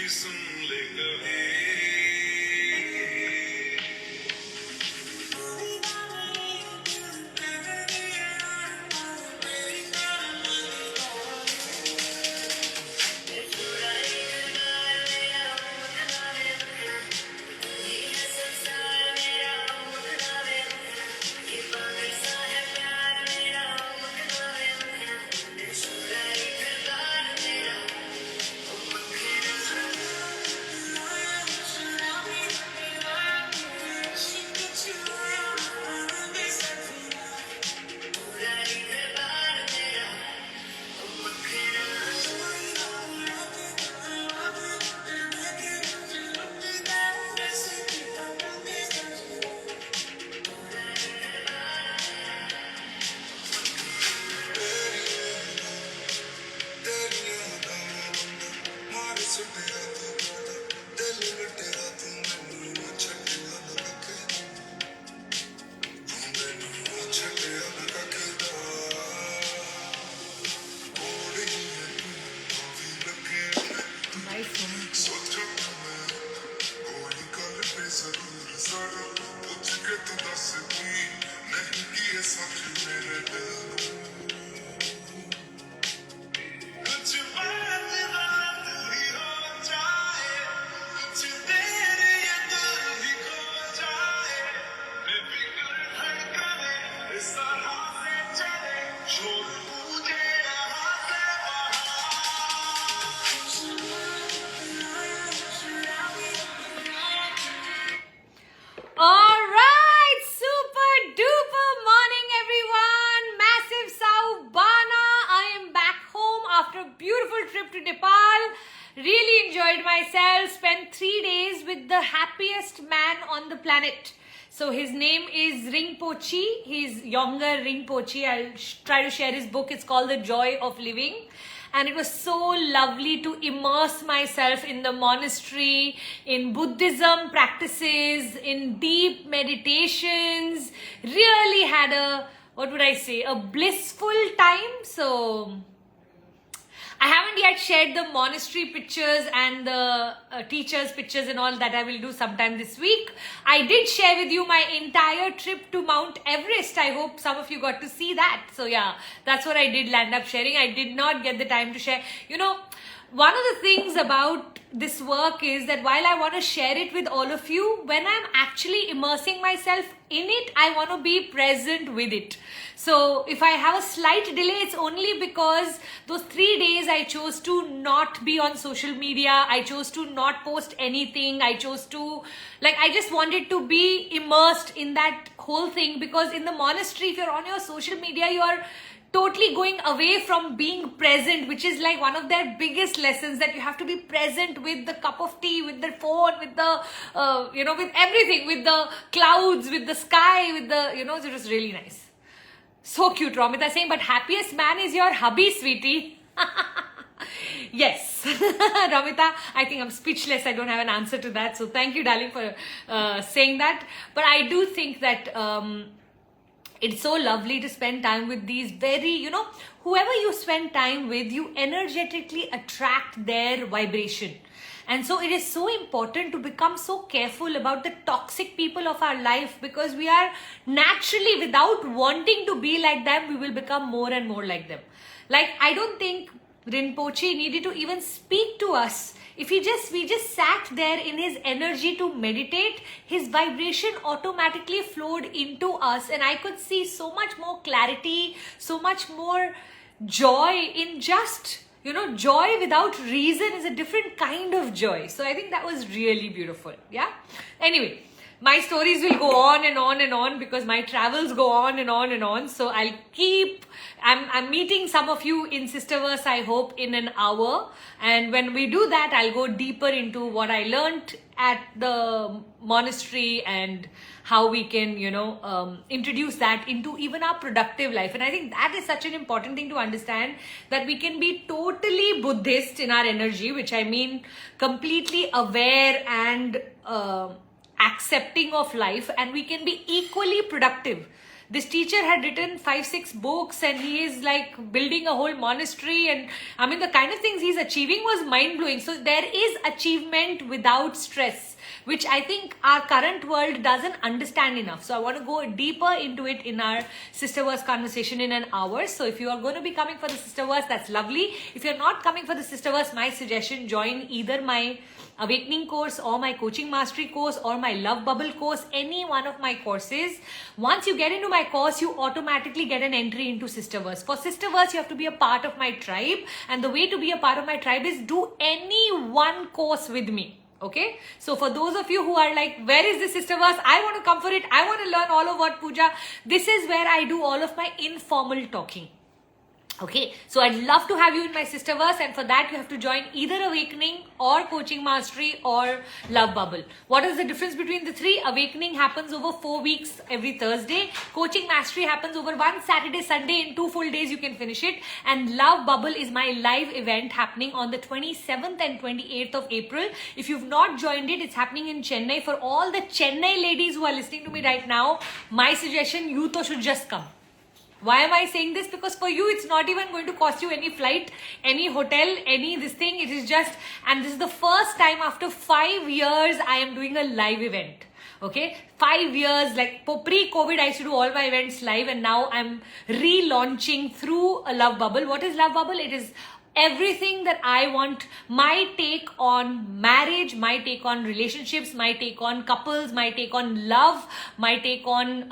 सुन ले कभी Alright, super duper morning everyone. Massive Saubana. I am back home after a beautiful trip to Nepal. Really enjoyed myself. Spent 3 days with the happiest man on the planet. So his name is Rinpoche. He's younger Rinpoche. I'll try to share his book. It's called The Joy of Living. And it was so lovely to immerse myself in the monastery, in Buddhism practices, in deep meditations. Really had a blissful time. So I haven't yet shared the monastery pictures and the teachers' pictures and all that. I will do sometime this week. I did share with you my entire trip to Mount Everest. I hope some of you got to see that. So yeah, that's what I did land up sharing. I did not get the time to share. You know, one of the things about this work is that while I want to share it with all of you, when I'm actually immersing myself in it, I want to be present with it. So if I have a slight delay, it's only because those 3 days I chose to not be on social media. I chose to not post anything. I just wanted to be immersed in that whole thing, because in the monastery, if you're on your social media, you are totally going away from being present, which is like one of their biggest lessons, that you have to be present with the cup of tea, with the phone, with the, with everything, with the clouds, with the sky, with the, so it was really nice. So cute, Romita saying, but happiest man is your hubby, sweetie. Yes, Ramita, I think I'm speechless. I don't have an answer to that. So thank you, darling, for saying that. But I do think that it's so lovely to spend time with these very, whoever you spend time with, you energetically attract their vibration. And so it is so important to become so careful about the toxic people of our life, because we are naturally, without wanting to be like them, we will become more and more like them. Like, I don't think Rinpoche needed to even speak to us. If we just sat there in his energy to meditate, his vibration automatically flowed into us, and I could see so much more clarity, so much more joy in just, joy without reason is a different kind of joy. So I think that was really beautiful. Yeah. Anyway, my stories will go on and on and on, because my travels go on and on and on. So I'm meeting some of you in Sisterverse, I hope, in an hour. And when we do that, I'll go deeper into what I learned at the monastery and how we can, introduce that into even our productive life. And I think that is such an important thing to understand, that we can be totally Buddhist in our energy, which I mean completely aware and accepting of life, and we can be equally productive. this teacher had written 5-6 books and he is like building a whole monastery, and I mean the kind of things he's achieving was mind-blowing. So there is achievement without stress, which I think our current world doesn't understand enough. So I want to go deeper into it in our Sisterverse conversation in an hour. So if you are going to be coming for the Sisterverse, that's lovely. If you're not coming for the Sisterverse, my suggestion, join either my Awakening course or my Coaching Mastery course or my Love Bubble course, any one of my courses. Once you get into my course, you automatically get an entry into Sisterverse. For Sisterverse, you have to be a part of my tribe, and the way to be a part of my tribe is do any one course with me. Okay, so for those of you who are like, where is the Sisterverse? I want to come for it. I want to learn all of what puja. This is where I do all of my informal talking. Okay, so I'd love to have you in my Sisterverse, and for that you have to join either Awakening or Coaching Mastery or Love Bubble. What is the difference between the three? Awakening happens over 4 weeks every Thursday. Coaching Mastery happens over one Saturday, Sunday. In 2 full days you can finish it. And Love Bubble is my live event happening on the 27th and 28th of April. If you've not joined it, it's happening in Chennai. For all the Chennai ladies who are listening to me right now, my suggestion, you to should just come. Why am I saying this? Because for you, it's not even going to cost you any flight, any hotel, any this thing. It is just, and this is the first time after 5 years I am doing a live event. Okay, 5 years, like pre-COVID, I used to do all my events live, and now I'm relaunching through a Love Bubble. What is Love Bubble? It is everything that I want, my take on marriage, my take on relationships, my take on couples, my take on love, my take on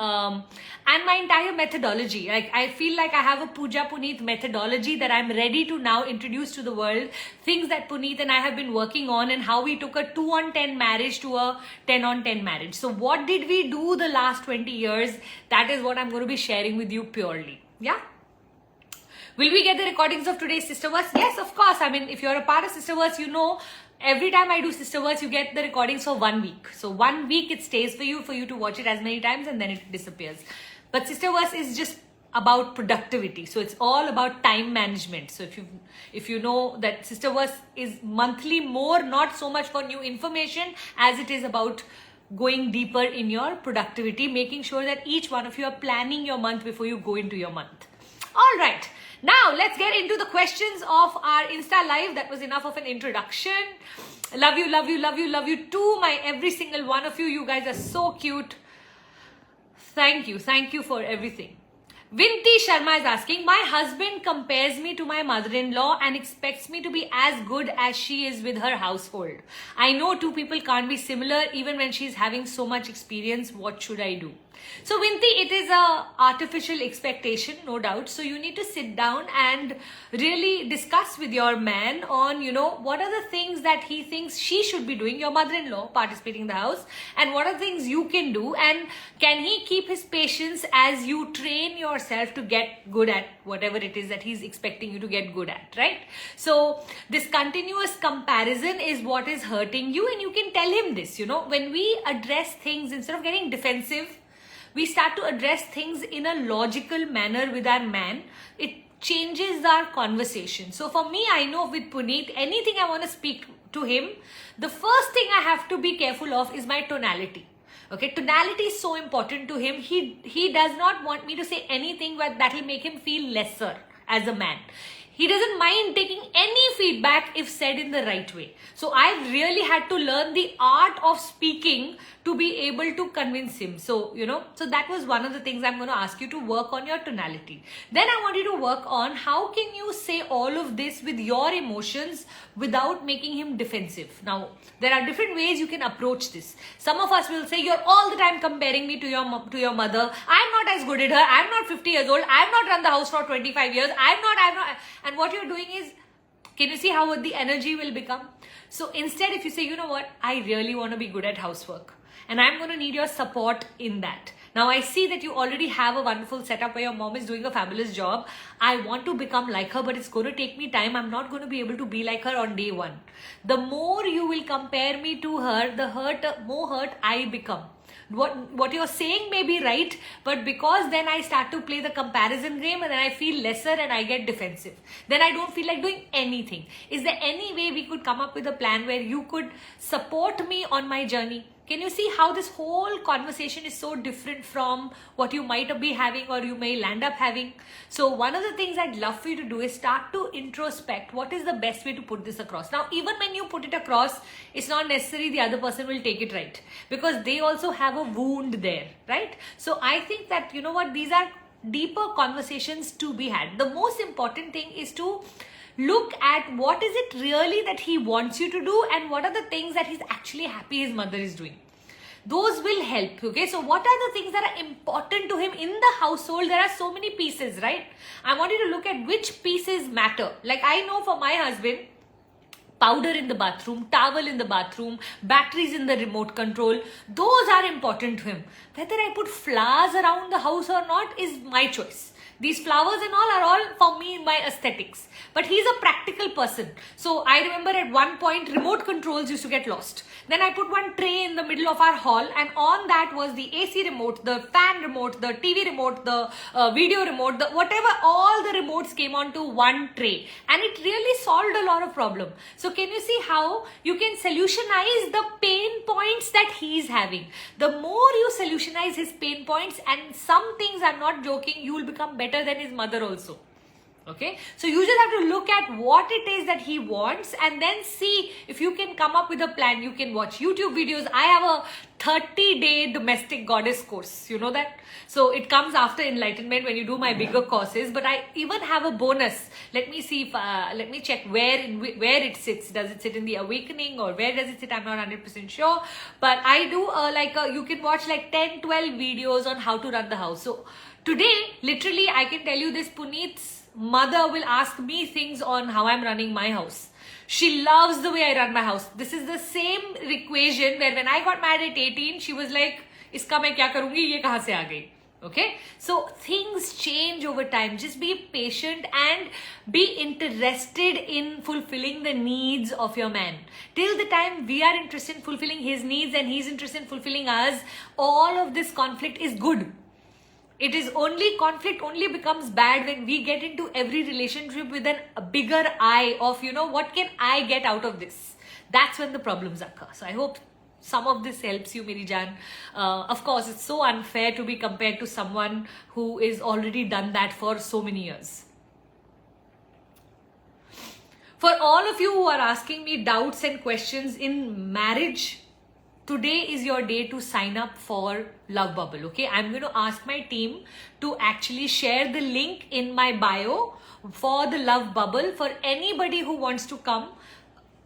and my entire methodology. Like I feel like I have a Puja Puneet methodology that I'm ready to now introduce to the world. Things that Puneet and I have been working on, and how we took a 2-on-10 marriage to a 10-on-10 marriage. So what did we do the last 20 years? That is what I'm going to be sharing with you purely. Yeah. Will we get the recordings of today's Sisterverse? Yes, of course. I mean, if you're a part of Sisterverse, you know, every time I do Sisterverse, you get the recordings for 1 week. So 1 week it stays for you to watch it as many times, and then it disappears. But Sisterverse is just about productivity. So it's all about time management. So if you know that Sisterverse is monthly more, not so much for new information as it is about going deeper in your productivity, making sure that each one of you are planning your month before you go into your month. All right. Now, let's get into the questions of our Insta Live. That was enough of an introduction. Love you, love you, love you, love you too. Every single one of you. You guys are so cute. Thank you. Thank you for everything. Vinti Sharma is asking, my husband compares me to my mother-in-law and expects me to be as good as she is with her household. I know two people can't be similar even when she's having so much experience. What should I do? So Vinti, it is a artificial expectation, no doubt. So you need to sit down and really discuss with your man on, you know, what are the things that he thinks she should be doing, your mother-in-law participating in the house, and what are the things you can do, and can he keep his patience as you train yourself to get good at whatever it is that he's expecting you to get good at, right? So this continuous comparison is what is hurting you, and you can tell him this, you know, when we address things, instead of getting defensive, we start to address things in a logical manner with our man. It changes our conversation. So for me, I know with Puneet, anything I want to speak to him, the first thing I have to be careful of is my tonality. Okay, tonality is so important to him. He does not want me to say anything that will make him feel lesser as a man. He doesn't mind taking any feedback if said in the right way. So I really had to learn the art of speaking to be able to convince him. So, you know, so that was one of the things I'm going to ask you to work on, your tonality. Then I want you to work on how can you say all of this with your emotions without making him defensive. Now, there are different ways you can approach this. Some of us will say, you're all the time comparing me to your mother. I'm not as good at her. I'm not 50 years old. I've not run the house for 25 years. I'm not. And what you're doing is, can you see how the energy will become? So instead, if you say, you know what, I really want to be good at housework, and I'm going to need your support in that. Now, I see that you already have a wonderful setup where your mom is doing a fabulous job. I want to become like her, but it's going to take me time. I'm not going to be able to be like her on day one. The more you will compare me to her, the more hurt I become. What you're saying may be right, but because then I start to play the comparison game, and then I feel lesser and I get defensive. Then I don't feel like doing anything. Is there any way we could come up with a plan where you could support me on my journey? Can you see how this whole conversation is so different from what you might be having or you may land up having? So one of the things I'd love for you to do is start to introspect what is the best way to put this across. Now, even when you put it across, it's not necessary the other person will take it right, because they also have a wound there, right? So I think that, you know what, these are deeper conversations to be had. The most important thing is to look at what is it really that he wants you to do and what are the things that he's actually happy his mother is doing. Those will help. Okay, so what are the things that are important to him in the household? There are so many pieces, right? I want you to look at which pieces matter. Like, I know for my husband, powder in the bathroom, towel in the bathroom, batteries in the remote control, those are important to him. Whether I put flowers around the house or not is my choice. These flowers and all are all for me in my aesthetics. But he's a practical person. So I remember at one point remote controls used to get lost. Then I put one tray in the middle of our hall, and on that was the AC remote, the fan remote, the TV remote, the video remote, the whatever, all the remotes came onto one tray. And it really solved a lot of problem. So can you see how you can solutionize the pain points that he's having? The more you solutionize his pain points, and some things, I'm not joking, you will become better than his mother also. Okay, so you just have to look at what it is that he wants and then see if you can come up with a plan. You can watch YouTube videos. I have a 30-day domestic goddess course, you know that? So it comes after enlightenment when you do my bigger courses, but I even have a bonus. Let me see if, let me check where it sits. Does it sit in the awakening or where does it sit? I'm not 100% sure, but I do you can watch like 10-12 videos on how to run the house. So today, literally, I can tell you this, Puneet's mother will ask me things on how I'm running my house. She loves the way I run my house. This is the same equation where when I got married at 18, she was like, iska main kya karungi, ye kahan se aa gayi? Okay, so things change over time. Just be patient and be interested in fulfilling the needs of your man. Till the time we are interested in fulfilling his needs and he's interested in fulfilling us, all of this conflict is good. It is only, conflict only becomes bad when we get into every relationship with a bigger eye of, you know, what can I get out of this? That's when the problems occur. So I hope some of this helps you, Meri Jaan. Of course, it's so unfair to be compared to someone who is already done that for so many years. For all of you who are asking me doubts and questions in marriage, today is your day to sign up for Love Bubble, okay? I'm going to ask my team to actually share the link in my bio for the Love Bubble. For anybody who wants to come,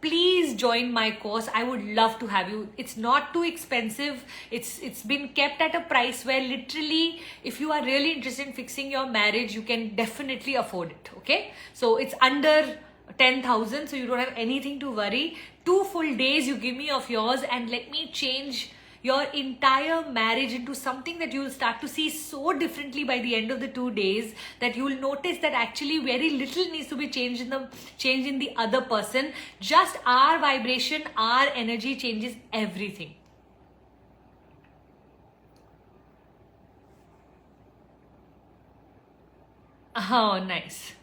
please join my course. I would love to have you. It's not too expensive. It's been kept at a price where literally, if you are really interested in fixing your marriage, you can definitely afford it, okay? So it's under 10,000, so you don't have anything to worry. 2 full days you give me of yours and let me change your entire marriage into something that you will start to see so differently by the end of the 2 days, that you will notice that actually very little needs to be changed in the other person. Just our vibration, our energy changes everything. Oh, nice.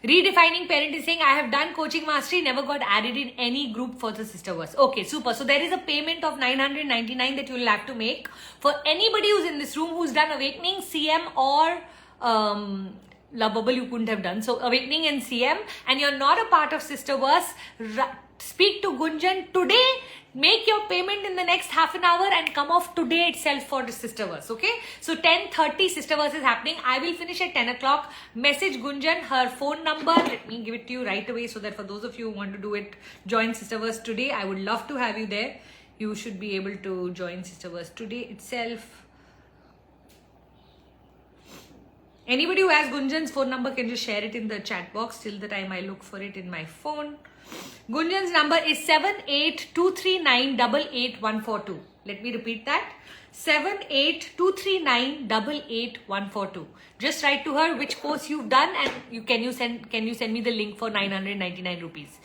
Redefining Parent is saying, I have done coaching mastery, never got added in any group for the Sisterverse. Okay, super. So there is a payment of 999 that you will have to make. For anybody who's in this room who's done Awakening, CM or Love Bubble, you couldn't have done. So Awakening and CM, and you're not a part of Sisterverse, speak to Gunjan today. Make your payment in the next half an hour and come off today itself for the Sisterverse, okay? So 10:30 Sisterverse is happening. I will finish at 10 o'clock. Message Gunjan, her phone number. Let me give it to you right away so that for those of you who want to do it, join Sisterverse today. I would love to have you there. You should be able to join Sisterverse today itself. Anybody who has Gunjan's phone number can just share it in the chat box till the time I look for it in my phone. Gunjan's number is 7823988142. Let me repeat that. 7823988142. Just write to her which course you've done and can you send me the link for 999 rupees.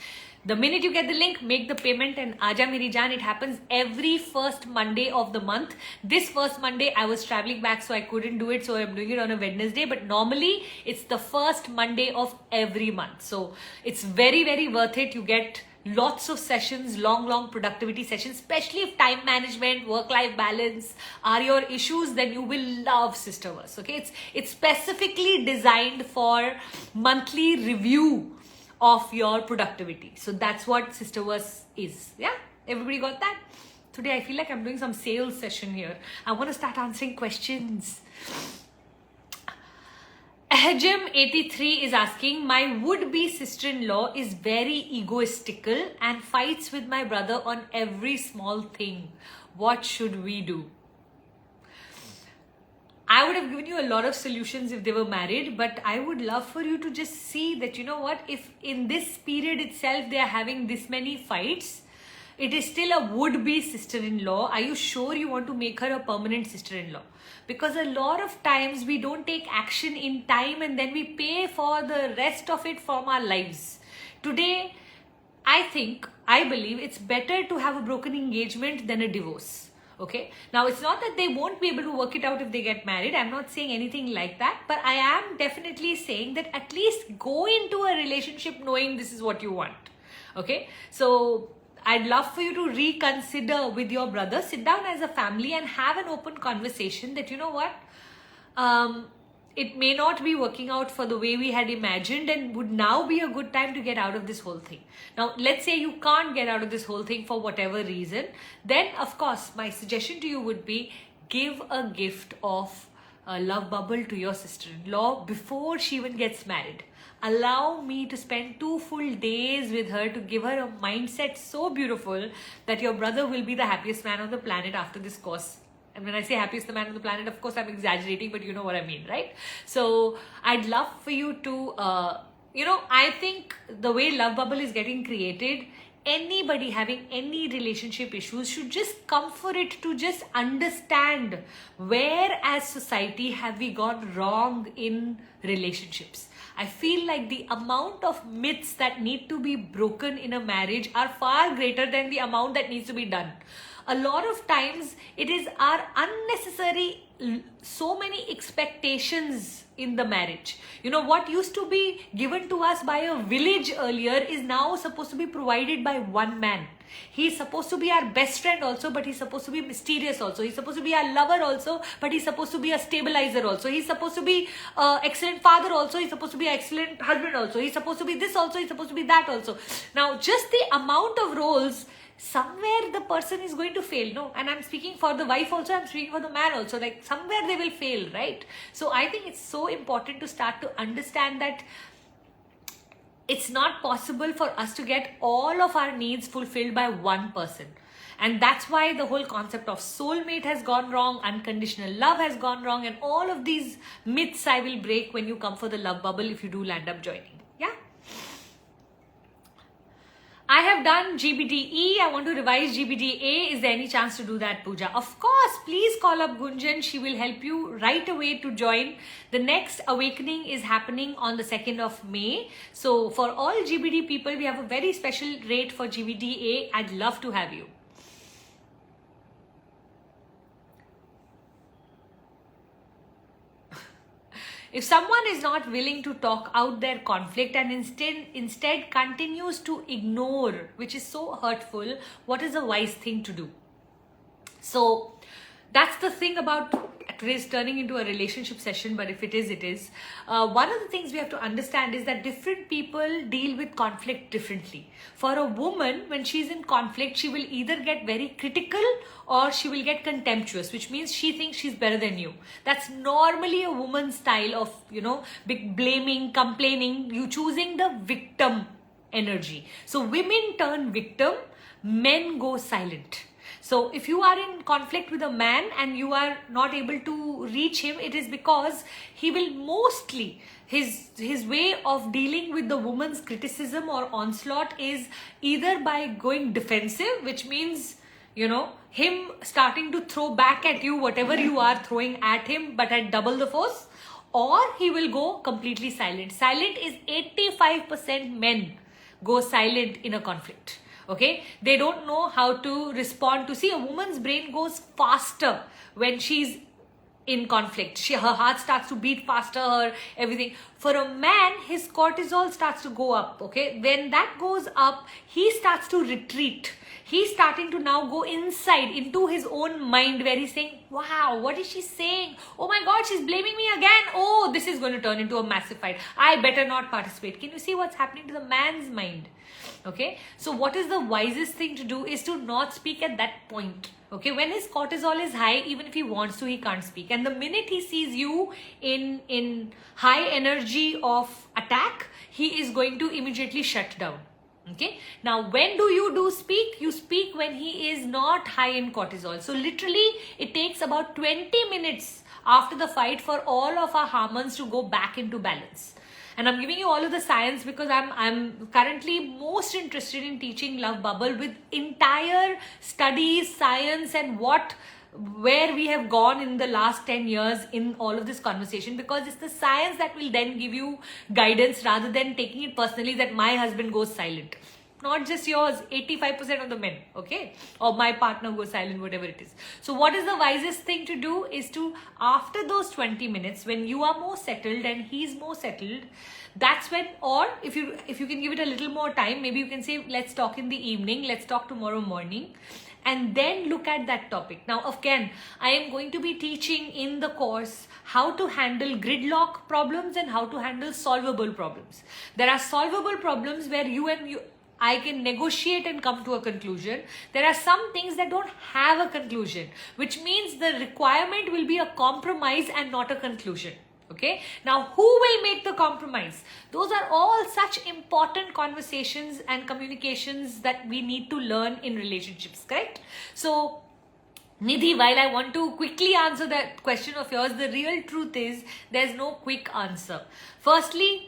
The minute you get the link, make the payment and Aaja Meri Jaan. It happens every first Monday of the month. This first Monday, I was traveling back, so I couldn't do it. So I'm doing it on a Wednesday. But normally, it's the first Monday of every month. So it's very, very worth it. You get lots of sessions, long productivity sessions, especially if time management, work-life balance are your issues, then you will love Sisterverse. Okay, it's specifically designed for monthly review of your productivity. So that's what Sisterverse is. Yeah, everybody got that? Today I feel like I'm doing some sales session here. I want to start answering questions. Ahjam83 is asking, my would-be sister-in-law is very egoistical and fights with my brother on every small thing. What should we do? I would have given you a lot of solutions if they were married, but I would love for you to just see that, you know what, if in this period itself they are having this many fights, it is still a would-be sister-in-law. Are you sure you want to make her a permanent sister-in-law? Because a lot of times we don't take action in time and then we pay for the rest of it from our lives. Today, I believe it's better to have a broken engagement than a divorce. Okay. Now, it's not that they won't be able to work it out if they get married. I'm not saying anything like that. But I am definitely saying that at least go into a relationship knowing this is what you want. Okay. So I'd love for you to reconsider with your brother, sit down as a family and have an open conversation that, you know what, it may not be working out for the way we had imagined and would now be a good time to get out of this whole thing. Now, let's say you can't get out of this whole thing for whatever reason. Then, of course, my suggestion to you would be give a gift of a love bubble to your sister-in-law before she even gets married. Allow me to spend 2 full days with her to give her a mindset so beautiful that your brother will be the happiest man on the planet after this course. And when I say happiest man on the planet, of course, I'm exaggerating, but you know what I mean, right? So I'd love for you to, I think the way Love Bubble is getting created, anybody having any relationship issues should just come for it to just understand where as society have we gone wrong in relationships. I feel like the amount of myths that need to be broken in a marriage are far greater than the amount that needs to be done. A lot of times it is our unnecessary, so many expectations in the marriage. You know, what used to be given to us by a village earlier is now supposed to be provided by one man. He's supposed to be our best friend also, but he's supposed to be mysterious also. He's supposed to be our lover also, but he's supposed to be a stabilizer also. He's supposed to be an excellent father also. He's supposed to be an excellent husband also. He's supposed to be this also. He's supposed to be that also. Now, just the amount of roles, somewhere the person is going to fail. No, and I'm speaking for the wife also, I'm speaking for the man also. Like, somewhere they will fail, right? So I think it's so important to start to understand that it's not possible for us to get all of our needs fulfilled by one person. And that's why the whole concept of soulmate has gone wrong, unconditional love has gone wrong, and all of these myths I will break when you come for the Love Bubble if you do land up joining. Yeah. I have done GBDE. I want to revise GBDA. Is there any chance to do that, Pooja? Of course. Please call up Gunjan. She will help you right away to join. The next awakening is happening on the 2nd of May. So for all GBD people, we have a very special rate for GBDA. I'd love to have you. If someone is not willing to talk out their conflict and instead continues to ignore, which is so hurtful, what is a wise thing to do? So that's the thing about today's turning into a relationship session, but if it is, it is. One of the things we have to understand is that different people deal with conflict differently. For a woman, when she's in conflict, she will either get very critical or she will get contemptuous, which means she thinks she's better than you. That's normally a woman's style of, big blaming, complaining, you choosing the victim energy. So women turn victim, men go silent. So if you are in conflict with a man and you are not able to reach him, it is because he will mostly, his way of dealing with the woman's criticism or onslaught is either by going defensive, which means, him starting to throw back at you whatever you are throwing at him, but at double the force, or he will go completely silent. Silent is 85% men go silent in a conflict. Okay, they don't know how to respond to. See, a woman's brain goes faster when she's in conflict. Her heart starts to beat faster, her everything. For a man, his cortisol starts to go up, okay? When that goes up, he starts to retreat. He's starting to now go inside into his own mind, where he's saying, wow, what is she saying? Oh my God, she's blaming me again. Oh, this is going to turn into a massive fight. I better not participate. Can you see what's happening to the man's mind? Okay, so what is the wisest thing to do is to not speak at that point. Okay, when his cortisol is high, even if he wants to, he can't speak. And the minute he sees you in high energy of attack, he is going to immediately shut down. Okay, now when do you speak? You speak when he is not high in cortisol. So literally it takes about 20 minutes after the fight for all of our hormones to go back into balance. And I'm giving you all of the science because I'm currently most interested in teaching Love Bubble with entire studies, science, and where we have gone in the last 10 years in all of this conversation, because it's the science that will then give you guidance rather than taking it personally that my husband goes silent. Not just yours, 85% of the men, okay? Or my partner goes silent, whatever it is. So what is the wisest thing to do is to, after those 20 minutes, when you are more settled and he's more settled, that's when, or if you can give it a little more time, maybe you can say, let's talk in the evening, let's talk tomorrow morning, and then look at that topic. Now, again, I am going to be teaching in the course how to handle gridlock problems and how to handle solvable problems. There are solvable problems where I can negotiate and come to a conclusion. There are some things that don't have a conclusion, which means the requirement will be a compromise and not a conclusion. Okay, now who will make the compromise? Those are all such important conversations and communications that we need to learn in relationships, correct? So Nidhi, while I want to quickly answer that question of yours, the real truth is there's no quick answer. Firstly,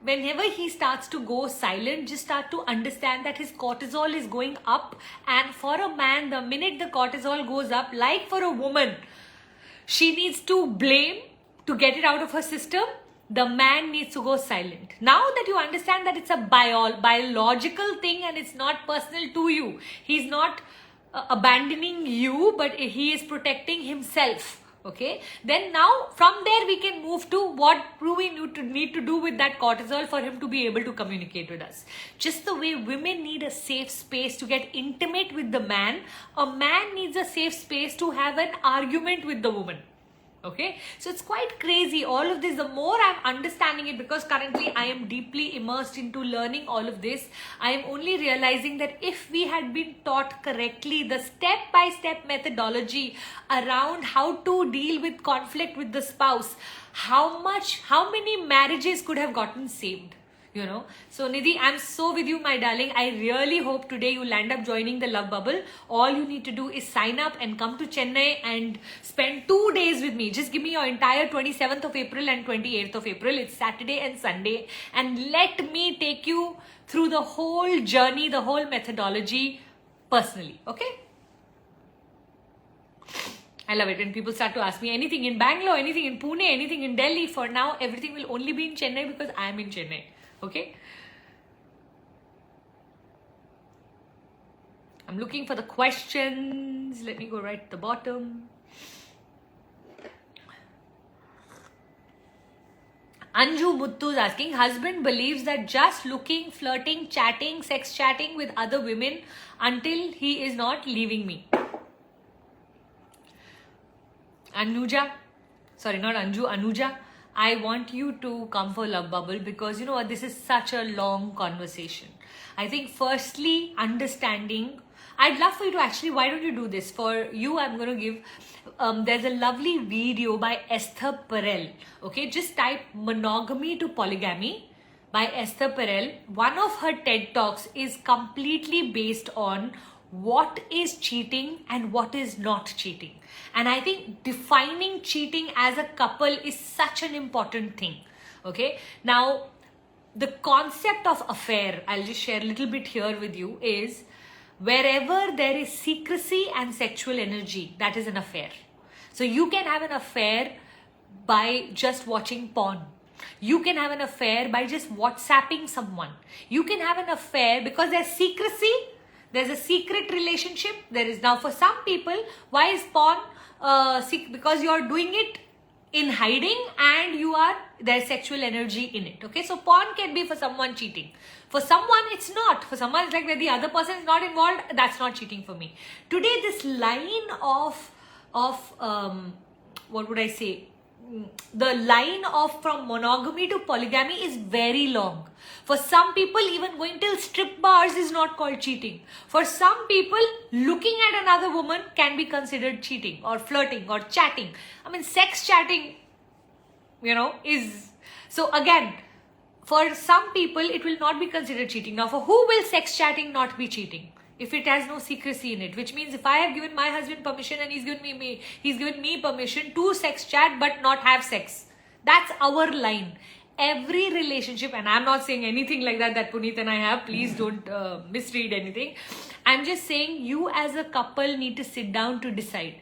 whenever he starts to go silent, just start to understand that his cortisol is going up. And for a man, the minute the cortisol goes up, like for a woman, she needs to blame to get it out of her system. The man needs to go silent. Now that you understand that it's a biological thing and it's not personal to you, he's not abandoning you, but he is protecting himself. Okay, then now from there we can move to what do we need to do with that cortisol for him to be able to communicate with us. Just the way women need a safe space to get intimate with the man, a man needs a safe space to have an argument with the woman. Okay, so it's quite crazy, all of this. The more I'm understanding it, because currently I am deeply immersed into learning all of this, I am only realizing that if we had been taught correctly the step-by-step methodology around how to deal with conflict with the spouse, how many marriages could have gotten saved? You know, so Nidhi, I'm so with you, my darling. I really hope today you'll end up joining the Love Bubble. All you need to do is sign up and come to Chennai and spend 2 days with me. Just give me your entire 27th of April and 28th of April. It's Saturday and Sunday. And let me take you through the whole journey, the whole methodology personally. Okay? I love it when people start to ask me anything in Bangalore, anything in Pune, anything in Delhi. For now, everything will only be in Chennai because I am in Chennai. Okay, I'm looking for the questions. Let me go right at the bottom. Anju Muttu is asking, husband believes that just looking, flirting, chatting, sex chatting with other women until he is not leaving me. Anuja, sorry, not Anju, Anuja. I want you to come for Love Bubble because you know what, this is such a long conversation. I think firstly, understanding, I'd love for you to actually, why don't you do this? For you, I'm going to give, there's a lovely video by Esther Perel. Okay, just type monogamy to polygamy by Esther Perel. One of her TED Talks is completely based on what is cheating and what is not cheating. And I think defining cheating as a couple is such an important thing. Okay, now the concept of affair, I'll just share a little bit here with you, is wherever there is secrecy and sexual energy, that is an affair. So you can have an affair by just watching porn. You can have an affair by just WhatsApping someone. You can have an affair because there's secrecy. There's a secret relationship. There is now, for some people, why is porn? because you're doing it in hiding and there's sexual energy in it. Okay, so porn can be for someone cheating. For someone it's not. For someone it's like where the other person is not involved, that's not cheating for me. Today this line of what would I say? The line of from monogamy to polygamy is very long. For some people, even going till strip bars is not called cheating. For some people, looking at another woman can be considered cheating or flirting or chatting. I mean, sex chatting, is... So again, for some people, it will not be considered cheating. Now, for who will sex chatting not be cheating? If it has no secrecy in it, which means if I have given my husband permission and he's given me permission to sex chat but not have sex, that's our line. Every relationship, and I'm not saying anything like that Puneet and I have, please don't misread anything. I'm just saying you as a couple need to sit down to decide.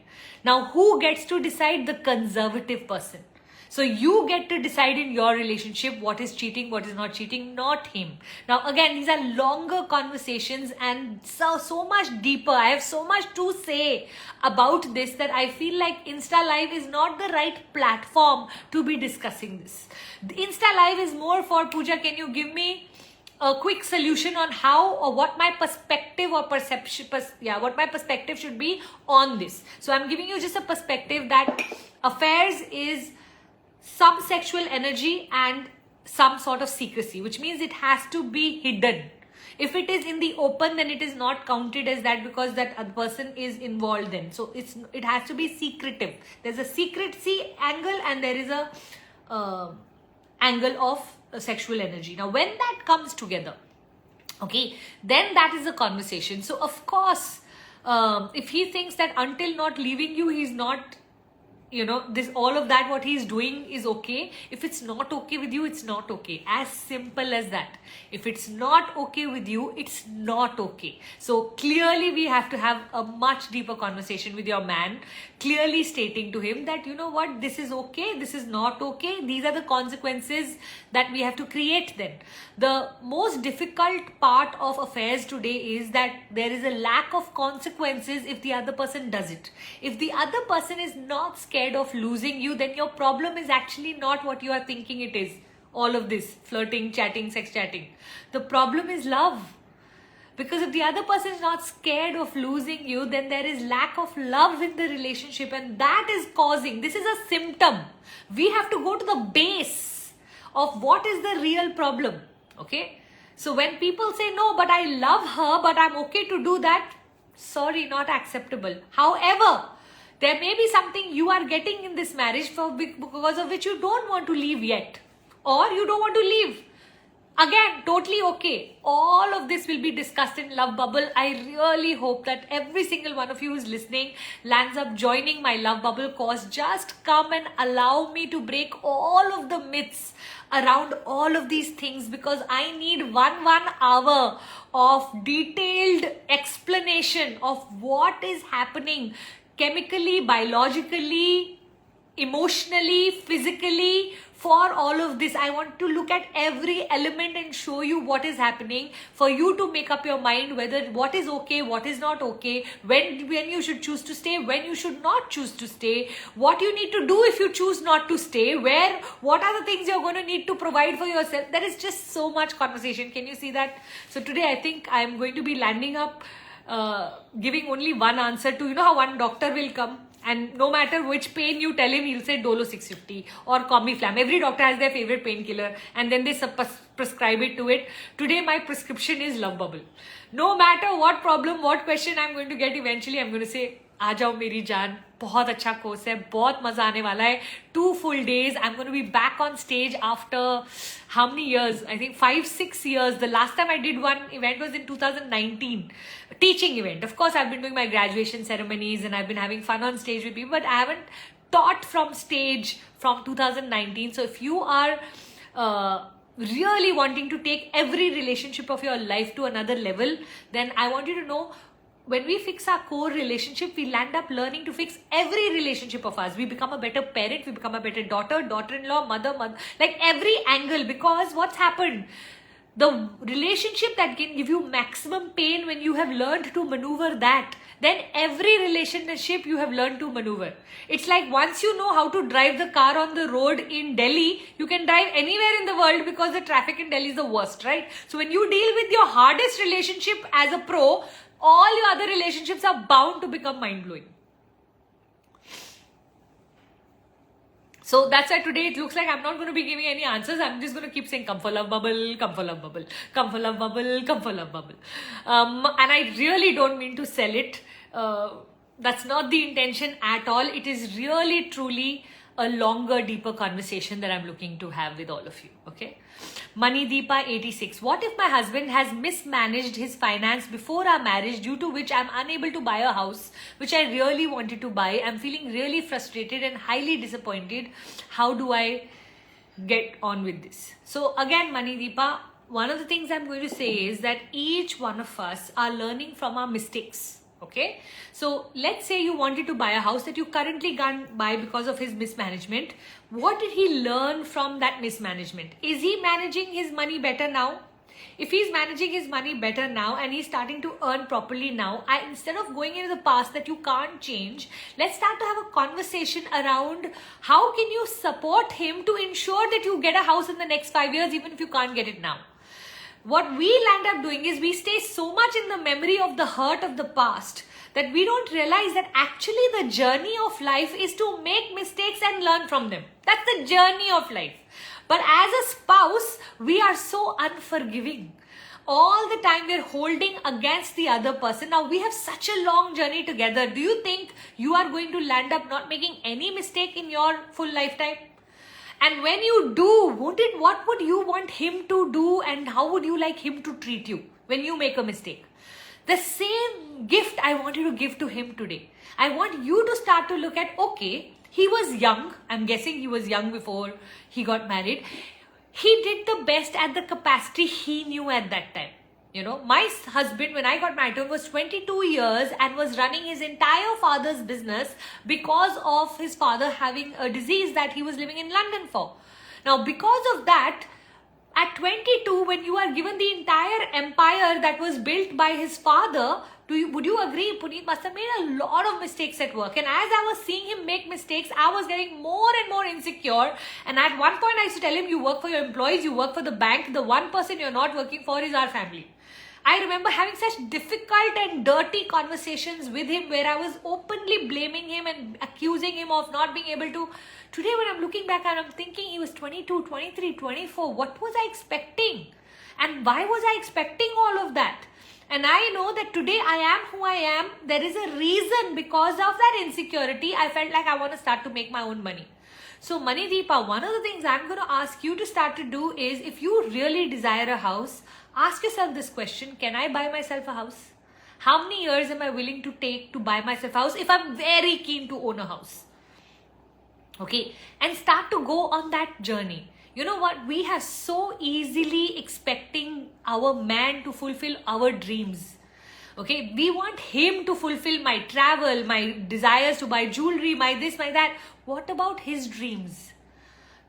Now, who gets to decide? The conservative person. So you get to decide in your relationship what is cheating, what is not cheating, not him. Now again, these are longer conversations and so much deeper. I have so much to say about this that I feel like Insta Live is not the right platform to be discussing this. The Insta Live is more for, Pooja, can you give me a quick solution on how or what my perspective or perception, what my perspective should be on this. So I'm giving you just a perspective that affairs is some sexual energy and some sort of secrecy, which means it has to be hidden. If it is in the open, then it is not counted as that because that other person is involved then. So it has to be secretive. There's a secrecy angle and there is a angle of sexual energy. Now, when that comes together, okay, then that is a conversation. So, of course, if he thinks that until not leaving you, he's not... all of that, what he's doing is okay. If it's not okay with you, it's not okay. As simple as that. If it's not okay with you, it's not okay. So clearly we have to have a much deeper conversation with your man, clearly stating to him that, you know what, this is okay, this is not okay. These are the consequences that we have to create then. The most difficult part of affairs today is that there is a lack of consequences if the other person does it. If the other person is not scared of losing you, then your problem is actually not what you are thinking it is. All of this flirting, chatting, sex chatting. The problem is love. Because if the other person is not scared of losing you, then there is lack of love in the relationship, and that is causing, this is a symptom. We have to go to the base of what is the real problem. Okay? So when people say, no, but I love her, but I'm okay to do that, sorry, not acceptable. However, there may be something you are getting in this marriage because of which you don't want to leave yet. Or you don't want to leave. Again, totally okay. All of this will be discussed in Love Bubble. I really hope that every single one of you who is listening lands up joining my Love Bubble course. Just come and allow me to break all of the myths around all of these things, because I need one hour of detailed explanation of what is happening chemically, biologically, emotionally, physically. For all of this, I want to look at every element and show you what is happening for you to make up your mind whether what is okay, what is not okay, when you should choose to stay, when you should not choose to stay, what you need to do if you choose not to stay, what are the things you're going to need to provide for yourself. There is just so much conversation. Can you see that? So today I think I'm going to be landing up giving only one answer to, you know how one doctor will come and no matter which pain you tell him, he'll say Dolo 650 or Comiflam. Every doctor has their favorite painkiller and then they prescribe it to it. Today my prescription is Love Bubble. No matter what problem, what question I'm going to get, eventually I'm going to say, आ जाओ मेरी जान, बहुत अच्छा course है, बहुत मजा आने वाला है. 2 full days. I'm going to be back on stage after how many years? I think 5-6 years. The last time I did one event was in 2019. A teaching event. Of course, I've been doing my graduation ceremonies and I've been having fun on stage with people, but I haven't taught from stage from 2019. So if you are really wanting to take every relationship of your life to another level, then I want you to know, when we fix our core relationship, we land up learning to fix every relationship of ours. We become a better parent, we become a better daughter, daughter-in-law, mother, like every angle. Because what's happened? the relationship that can give you maximum pain, when you have learned to maneuver that, then every relationship you have learned to maneuver. It's like once you know how to drive the car on the road in Delhi, you can drive anywhere in the world because the traffic in Delhi is the worst, right? So when you deal with your hardest relationship as a pro, all your other relationships are bound to become mind-blowing. So that's why today it looks like I'm not going to be giving any answers. I'm just going to keep saying come for love bubble, come for love bubble, come for love bubble, come for love bubble. And I really don't mean to sell it. That's not the intention at all. It is really, truly a longer, deeper conversation that I'm looking to have with all of you. Okay. Money Deepa 86. What if my husband has mismanaged his finance before our marriage, due to which I'm unable to buy a house which I really wanted to buy? I'm feeling really frustrated and highly disappointed. How do I get on with this? So again, Money Deepa, one of the things I'm going to say is that each one of us are learning from our mistakes. Okay, so let's say you wanted to buy a house that you currently can't buy because of his mismanagement. What did he learn from that mismanagement? Is he managing his money better now? If he's managing his money better now and he's starting to earn properly now, instead of going into the past that you can't change, let's start to have a conversation around how can you support him to ensure that you get a house in the next 5 years, even if you can't get it now. What we land up doing is we stay so much in the memory of the hurt of the past that we don't realize that actually the journey of life is to make mistakes and learn from them. That's the journey of life. But as a spouse, we are so unforgiving. All the time we're holding against the other person. Now we have such a long journey together. Do you think you are going to land up not making any mistake in your full lifetime? And when you do, what would you want him to do and how would you like him to treat you when you make a mistake? The same gift I want you to give to him today. I want you to start to look at, okay, he was young. I'm guessing he was young before he got married. He did the best at the capacity he knew at that time. You know, my husband, when I got married to him, was 22 years and was running his entire father's business because of his father having a disease that he was living in London for. Now, because of that, at 22, when you are given the entire empire that was built by his father, would you agree, Puneet must have made a lot of mistakes at work. And as I was seeing him make mistakes, I was getting more and more insecure. And at one point, I used to tell him, you work for your employees, you work for the bank. The one person you're not working for is our family. I remember having such difficult and dirty conversations with him where I was openly blaming him and accusing him of not being able to. Today when I'm looking back and I'm thinking he was 22, 23, 24, what was I expecting? And why was I expecting all of that? And I know that today I am who I am. There is a reason. Because of that insecurity, I felt like I want to start to make my own money. So Money Deepa, one of the things I'm going to ask you to start to do is, if you really desire a house, ask yourself this question: can I buy myself a house? How many years am I willing to take to buy myself a house if I'm very keen to own a house? Okay, and start to go on that journey. You know what? We are so easily expecting our man to fulfill our dreams. Okay, we want him to fulfill my travel, my desires to buy jewelry, my this, my that. What about his dreams?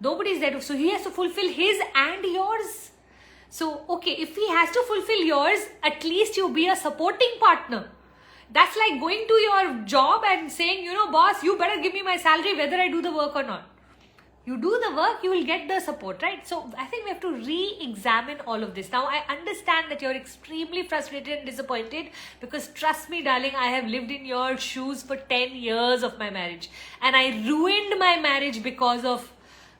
Nobody's there. So he has to fulfill his and yours. So, okay, if he has to fulfill yours, at least you be a supporting partner. That's like going to your job and saying, you know, boss, you better give me my salary whether I do the work or not. You do the work, you will get the support, right? So I think we have to re-examine all of this. Now, I understand that you're extremely frustrated and disappointed because trust me, darling, I have lived in your shoes for 10 years of my marriage. And I ruined my marriage because of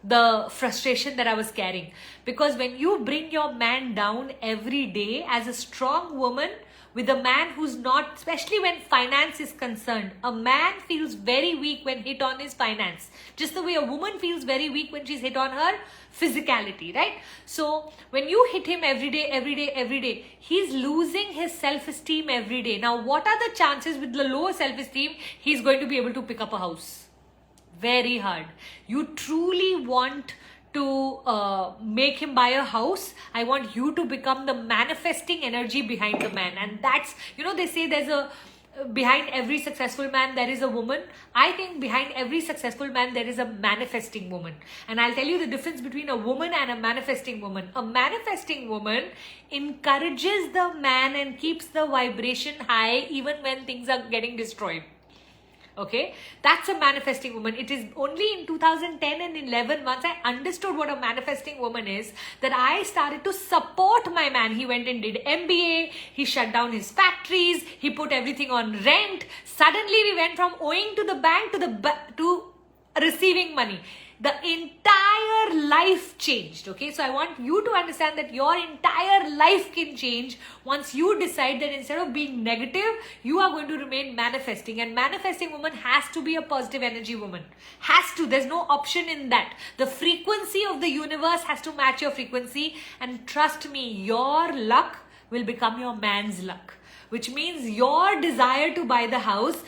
the frustration that I was carrying. Because when you bring your man down every day as a strong woman with a man who's not, especially when finance is concerned, a man feels very weak when hit on his finance. Just the way a woman feels very weak when she's hit on her physicality, right? So when you hit him every day, he's losing his self-esteem every day. Now, what are the chances with the lower self-esteem he's going to be able to pick up a house? Very hard. You truly want to make him buy a house. I want you to become the manifesting energy behind the man. And that's, you know, they say there's a behind every successful man there is a woman. I think behind every successful man there is a manifesting woman. And I'll tell you the difference between a woman and a manifesting woman. A manifesting woman encourages the man and keeps the vibration high even when things are getting destroyed. Okay, that's a manifesting woman. It is only in 2010 and 11, once I understood what a manifesting woman is, that I started to support my man. He went and did MBA, he shut down his factories, he put everything on rent. Suddenly we went from owing to the bank to receiving money. The entire life changed. Okay, so I want you to understand that your entire life can change once you decide that instead of being negative, you are going to remain manifesting. And manifesting woman has to be a positive energy woman. Has to. There's no option in that. The frequency of the universe has to match your frequency. And trust me, your luck will become your man's luck. Which means your desire to buy the house,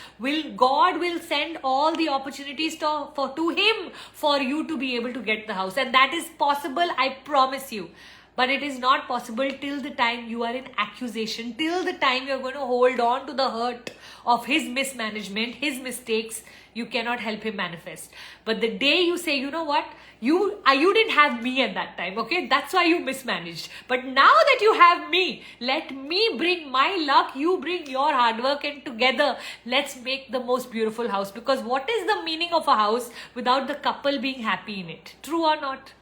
God will send all the opportunities to him for you to be able to get the house. And that is possible, I promise you. But it is not possible till the time you are in accusation, till the time you are going to hold on to the hurt of his mismanagement, his mistakes. You cannot help him manifest. But the day you say, you know what, you didn't have me at that time, okay? That's why you mismanaged. But now that you have me, let me bring my luck, you bring your hard work, and together let's make the most beautiful house. Because what is the meaning of a house without the couple being happy in it? True or not?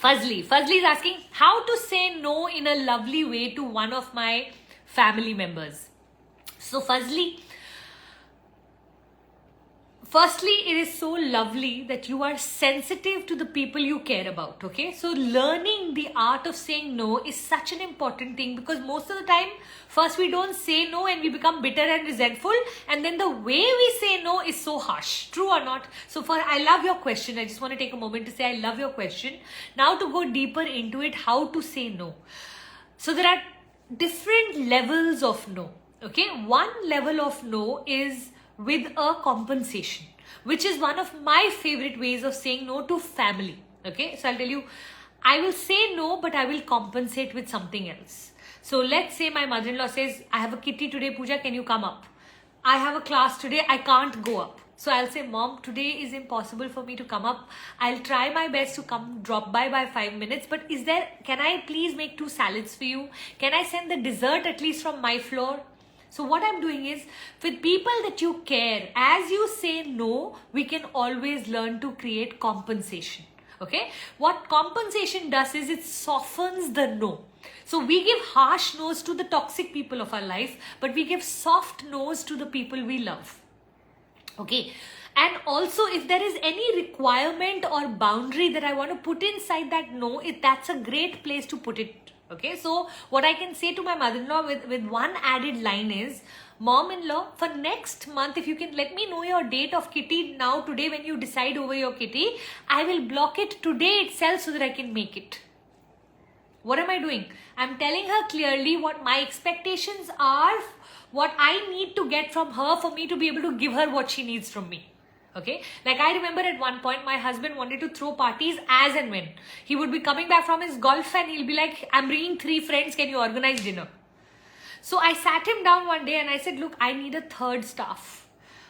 Fazli is asking how to say no in a lovely way to one of my family members. So Fazli, firstly, it is so lovely that you are sensitive to the people you care about, okay? So learning the art of saying no is such an important thing, because most of the time, first we don't say no and we become bitter and resentful, and then the way we say no is so harsh. True or not? So I love your question. I just want to take a moment to say I love your question. Now to go deeper into it, how to say no. So there are different levels of no, okay? One level of no is with a compensation, which is one of my favorite ways of saying no to family. Okay, so I'll tell you, I will say no, but I will compensate with something else. So let's say my mother-in-law says, I have a kitty today, Pooja, can you come up? I have a class today, I can't go up. So I'll say, Mom, today is impossible for me to come up. I'll try my best to drop by 5 minutes, but can I please make 2 salads for you? Can I send the dessert at least from my floor? So what I'm doing is, with people that you care, as you say no, we can always learn to create compensation. Okay? What compensation does is it softens the no. So we give harsh no's to the toxic people of our life, but we give soft no's to the people we love. Okay? And also, if there is any requirement or boundary that I want to put inside that no, that's a great place to put it. Okay, so what I can say to my mother-in-law with one added line is, Mom-in-law, for next month, if you can let me know your date of kitty now today when you decide over your kitty, I will block it today itself so that I can make it. What am I doing? I'm telling her clearly what my expectations are, what I need to get from her for me to be able to give her what she needs from me. Okay, like I remember at one point my husband wanted to throw parties as and when. He would be coming back from his golf and he'll be like, I'm bringing 3 friends, can you organize dinner? So I sat him down one day and I said, look, I need a 3rd staff.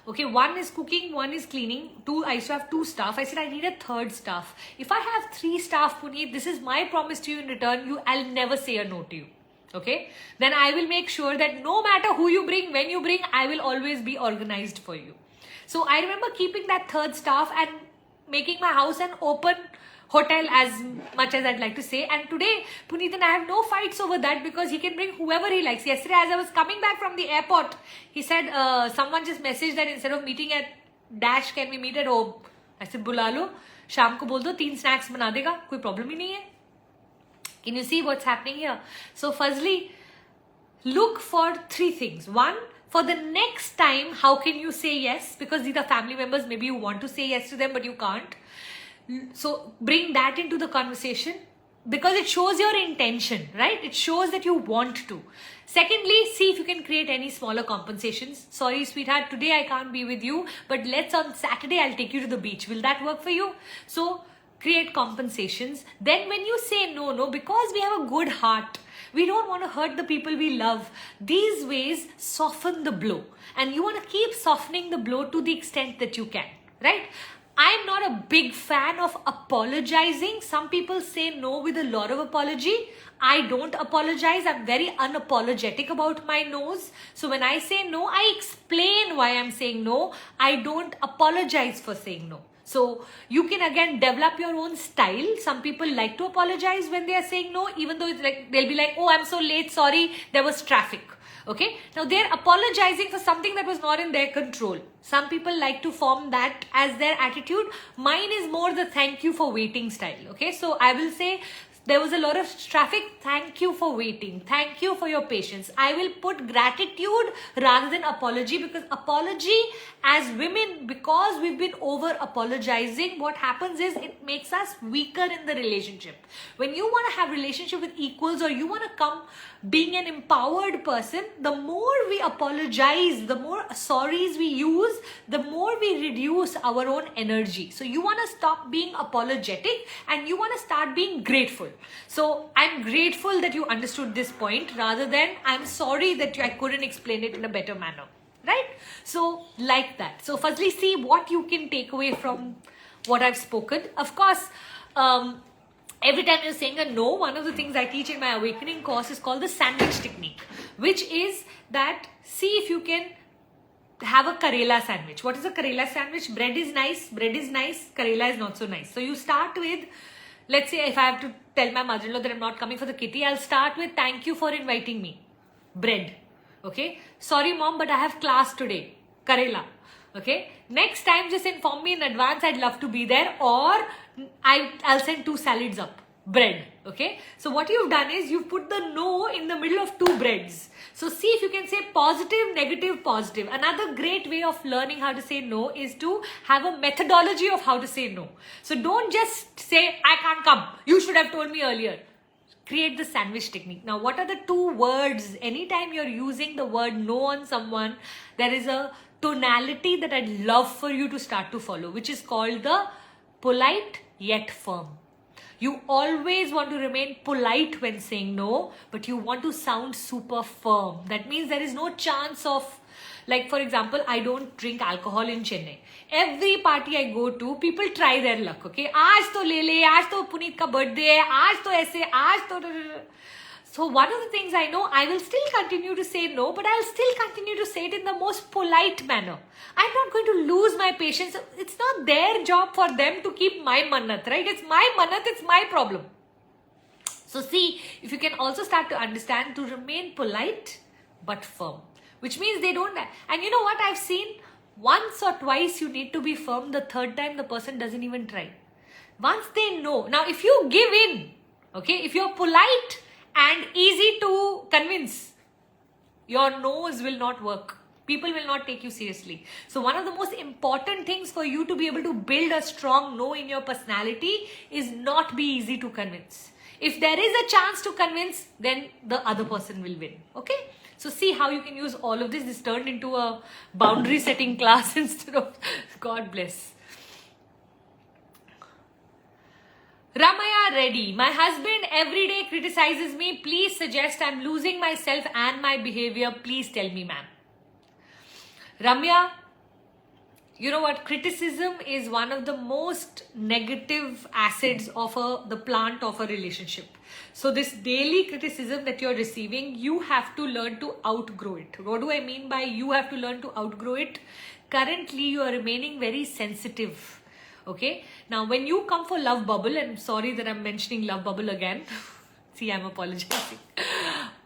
Okay, 1 is cooking, 1 is cleaning, 2, I used to have 2 staff. I said, I need a 3rd staff. If I have 3 staff, Puneet, this is my promise to you in return, I'll never say a no to you. Okay, then I will make sure that no matter who you bring, when you bring, I will always be organized for you. So I remember keeping that 3rd staff and making my house an open hotel as much as I'd like to say. And today, Puneet and I have no fights over that because he can bring whoever he likes. Yesterday, as I was coming back from the airport, he said, someone just messaged that instead of meeting at Dash, can we meet at home? I said, बुला लो, शाम को बोल दो 3 snacks बना देगा, कोई problem ही नहीं है. Can you see what's happening here? So Fazli, look for 3 things. 1, for the next time, how can you say yes? Because these are family members, maybe you want to say yes to them, but you can't. So bring that into the conversation because it shows your intention, right? It shows that you want to. Secondly, see if you can create any smaller compensations. Sorry, sweetheart, today I can't be with you, but let's on Saturday, I'll take you to the beach. Will that work for you? So create compensations. Then when you say no, because we have a good heart, we don't want to hurt the people we love. These ways soften the blow, and you want to keep softening the blow to the extent that you can, right? I'm not a big fan of apologizing. Some people say no with a lot of apology. I don't apologize. I'm very unapologetic about my no's. So when I say no, I explain why I'm saying no. I don't apologize for saying no. So you can again develop your own style. Some people like to apologize when they are saying no, even though it's like they'll be like, oh, I'm so late, sorry, there was traffic. Okay, now they're apologizing for something that was not in their control. Some people like to form that as their attitude. Mine is more the thank you for waiting style. Okay, so I will say, there was a lot of traffic. Thank you for waiting. Thank you for your patience. I will put gratitude rather than apology, because apology as women, because we've been over apologizing, what happens is it makes us weaker in the relationship. When you want to have relationship with equals, or you want to come being an empowered person, the more we apologize, the more sorries we use, the more we reduce our own energy. So you want to stop being apologetic and you want to start being grateful. So I'm grateful that you understood this point, rather than I'm sorry that I couldn't explain it in a better manner, right? So like that. So firstly, see what you can take away from what I've spoken. Of course, every time you're saying a no, one of the things I teach in my awakening course is called the sandwich technique, which is that, see if you can have a Karela sandwich. What is a Karela sandwich? Bread is nice, Karela is not so nice. So you start with, let's say if I have to tell my mother-in-law that I'm not coming for the kitty, I'll start with, thank you for inviting me. Bread. Okay. Sorry mom, but I have class today. Karela. Okay. Next time just inform me in advance, I'd love to be there, or I'll send 2 salads up. Bread. Okay. So what you've done is you've put the no in the middle of 2 breads. So see if you can say positive, negative, positive. Another great way of learning how to say no is to have a methodology of how to say no. So don't just say, I can't come. You should have told me earlier. Create the sandwich technique. Now, what are the 2 words? Anytime you're using the word no on someone, there is a tonality that I'd love for you to start to follow, which is called the polite yet firm. You always want to remain polite when saying no, but you want to sound super firm. That means there is no chance of, like for example, I don't drink alcohol in Chennai. Every party I go to, people try their luck. Okay, आज तो ले ले, आज तो पुनीत का birthday है, आज तो ऐसे, आज तो. So one of the things I know, I will still continue to say no, but I'll still continue to say it in the most polite manner. I'm not going to lose my patience. It's not their job for them to keep my mannat, right? It's my mannat, it's my problem. So see, if you can also start to understand to remain polite but firm, which means they don't. And you know what I've seen? Once or twice you need to be firm. The third time the person doesn't even try. Once they know. Now if you give in, okay, if you're polite and easy to convince, your no's will not work. People will not take you seriously. So one of the most important things for you to be able to build a strong no in your personality is not be easy to convince. If there is a chance to convince, then the other person will win. Okay? So see how you can use all of this. This turned into a boundary setting class instead of God bless. Ramaya Reddy, my husband every day criticizes me. Please suggest I'm losing myself and my behavior. Please tell me, ma'am. Ramya, you know what? Criticism is one of the most negative acids of the plant of a relationship. So this daily criticism that you're receiving, you have to learn to outgrow it. What do I mean by you have to learn to outgrow it? Currently, you are remaining very sensitive. Okay. Now, when you come for Love Bubble, and sorry that I'm mentioning Love Bubble again. See, I'm apologizing.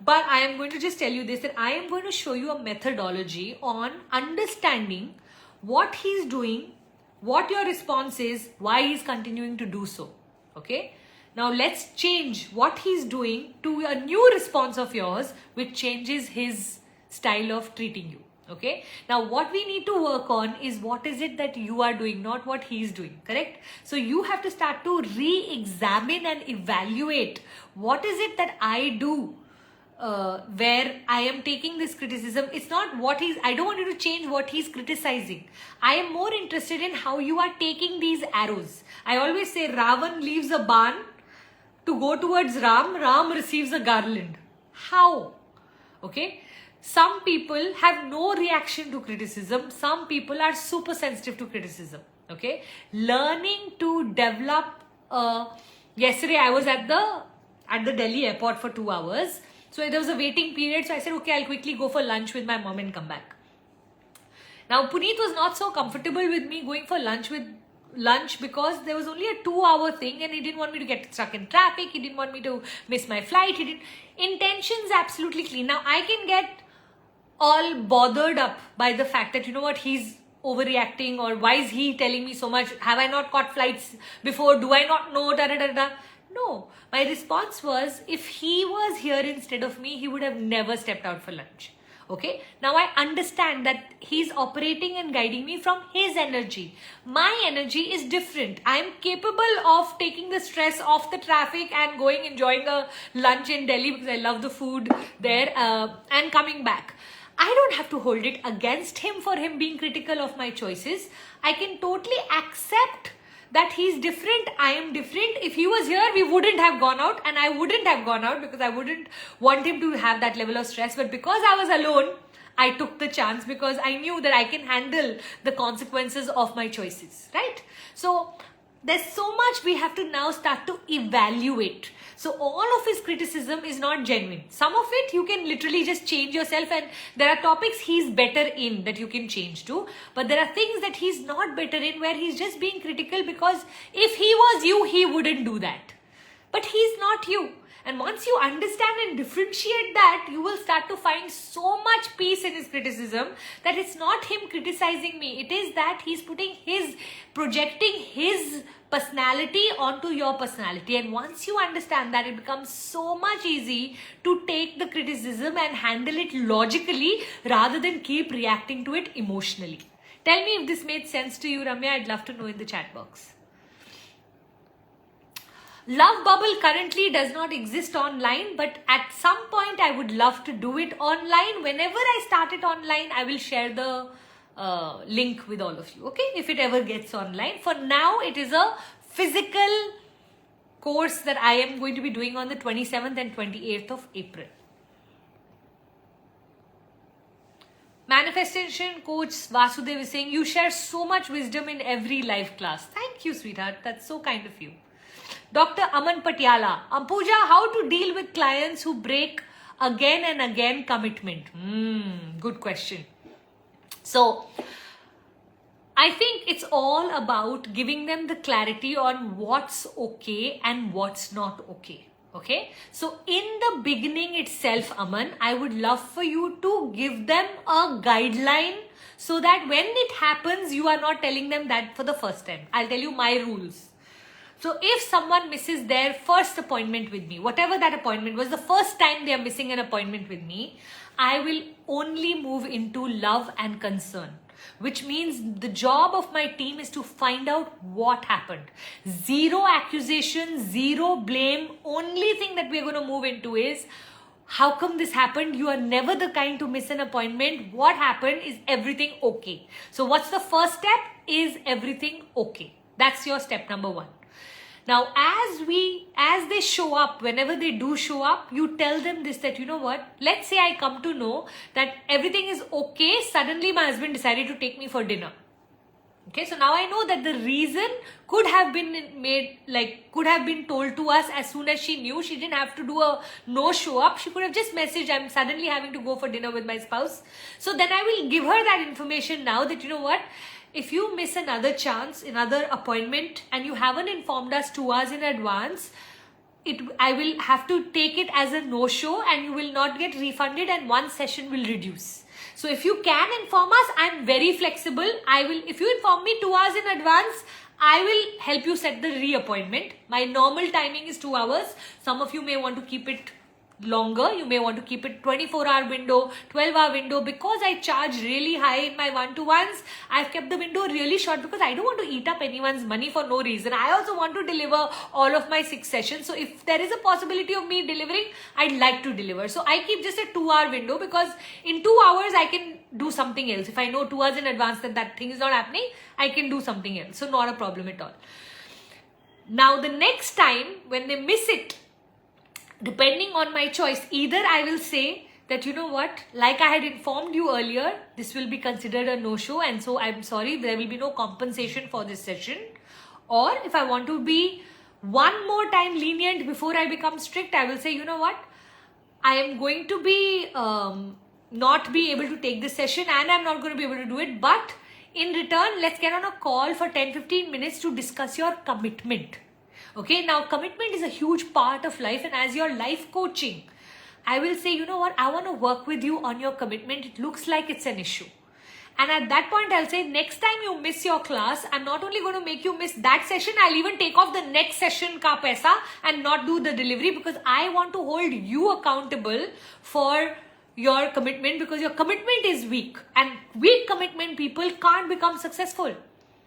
But I am going to just tell you this, that I am going to show you a methodology on understanding what he's doing, what your response is, why he's continuing to do so. Okay. Now, let's change what he's doing to a new response of yours, which changes his style of treating you. Okay. Now, what we need to work on is what is it that you are doing, not what he's doing. Correct? So, you have to start to re-examine and evaluate what is it that I do where I am taking this criticism. It's not I don't want you to change what he's criticizing. I am more interested in how you are taking these arrows. I always say Ravan leaves a barn to go towards Ram. Ram receives a garland. How? Okay. Some people have no reaction to criticism. Some people are super sensitive to criticism. Okay. Learning to develop. Yesterday I was at the Delhi airport for 2 hours. So there was a waiting period. So I said, okay, I'll quickly go for lunch with my mom and come back. Now Puneet was not so comfortable with me going for lunch because there was only a 2-hour thing and he didn't want me to get stuck in traffic. He didn't want me to miss my flight. Intentions absolutely clean. Now I can get all bothered up by the fact that, you know what, he's overreacting, or why is he telling me so much? Have I not caught flights before? Do I not know? Da, da, da, da. No, my response was, if he was here instead of me, he would have never stepped out for lunch. Okay, now I understand that he's operating and guiding me from his energy. My energy is different. I'm capable of taking the stress off the traffic and enjoying a lunch in Delhi because I love the food there, and coming back. I don't have to hold it against him for him being critical of my choices. I can totally accept that he's different, I am different. If he was here, we wouldn't have gone out, and I wouldn't have gone out because I wouldn't want him to have that level of stress. But because I was alone, I took the chance because I knew that I can handle the consequences of my choices, right? So there's so much we have to now start to evaluate. So all of his criticism is not genuine. Some of it you can literally just change yourself, and there are topics he's better in that you can change to. But there are things that he's not better in where he's just being critical because if he was you, he wouldn't do that. But he's not you. And once you understand and differentiate that, you will start to find so much peace in his criticism that it's not him criticizing me. It is that he's projecting his personality onto your personality. And once you understand that, it becomes so much easy to take the criticism and handle it logically rather than keep reacting to it emotionally. Tell me if this made sense to you, Ramya. I'd love to know in the chat box. Love Bubble currently does not exist online, but at some point I would love to do it online. Whenever I start it online, I will share the link with all of you, okay? If it ever gets online. For now, it is a physical course that I am going to be doing on the 27th and 28th of April. Manifestation coach Vasudev is saying, you share so much wisdom in every live class. Thank you, sweetheart. That's so kind of you. Dr. Aman Patiala, Pooja, how to deal with clients who break again and again commitment? Good question. So, I think it's all about giving them the clarity on what's okay and what's not okay. Okay? So, in the beginning itself, Aman, I would love for you to give them a guideline so that when it happens, you are not telling them that for the first time. I'll tell you my rules. So if someone misses their first appointment with me, whatever that appointment was, the first time they are missing an appointment with me, I will only move into love and concern, which means the job of my team is to find out what happened. Zero accusation, zero blame. Only thing that we're going to move into is, how come this happened? You are never the kind to miss an appointment. What happened? Is everything okay? So what's the first step? Is everything okay? That's your step number 1. Now, as they show up, whenever they do show up, you tell them this, that, you know what, let's say I come to know that everything is okay. Suddenly my husband decided to take me for dinner. Okay, so now I know that the reason could have been told to us as soon as she knew. She didn't have to do a no show up. She could have just messaged, I'm suddenly having to go for dinner with my spouse. So then I will give her that information now that, you know what, if you miss another chance, another appointment, and you haven't informed us 2 hours in advance, I will have to take it as a no-show and you will not get refunded and one session will reduce. So if you can inform us, I'm very flexible. If you inform me 2 hours in advance, I will help you set the reappointment. My normal timing is 2 hours. Some of you may want to keep it longer. You may want to keep it 24-hour window, 12-hour window. Because I charge really high in my one-to-ones, I've kept the window really short because I don't want to eat up anyone's money for no reason. I also want to deliver all of my 6 sessions. So if there is a possibility of me delivering, I'd like to deliver. So I keep just a 2-hour window because in 2 hours I can do something else. If I know 2 hours in advance that that thing is not happening, I can do something else. So not a problem at all. Now the next time when they miss it, depending on my choice, either I will say that, you know what, like I had informed you earlier, this will be considered a no-show and so I'm sorry, there will be no compensation for this session. Or if I want to be one more time lenient before I become strict, I will say, you know what, I am going to be not be able to take this session and I'm not going to be able to do it, but in return, let's get on a call for 10-15 minutes to discuss your commitment. Okay, now commitment is a huge part of life, and as your life coaching, I will say, you know what, I want to work with you on your commitment. It looks like it's an issue. And at that point, I'll say, next time you miss your class, I'm not only going to make you miss that session, I'll even take off the next session ka paisa and not do the delivery because I want to hold you accountable for your commitment because your commitment is weak and weak commitment people can't become successful.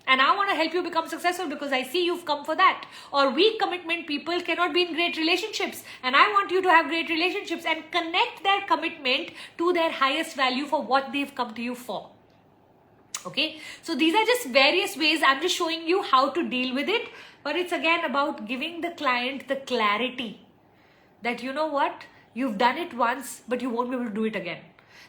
And I want to help you become successful because I see you've come for that. Or weak commitment people cannot be in great relationships. And I want you to have great relationships and connect their commitment to their highest value for what they've come to you for. Okay, so these are just various ways. I'm just showing you how to deal with it. But it's again about giving the client the clarity that, you know what, you've done it once, but you won't be able to do it again.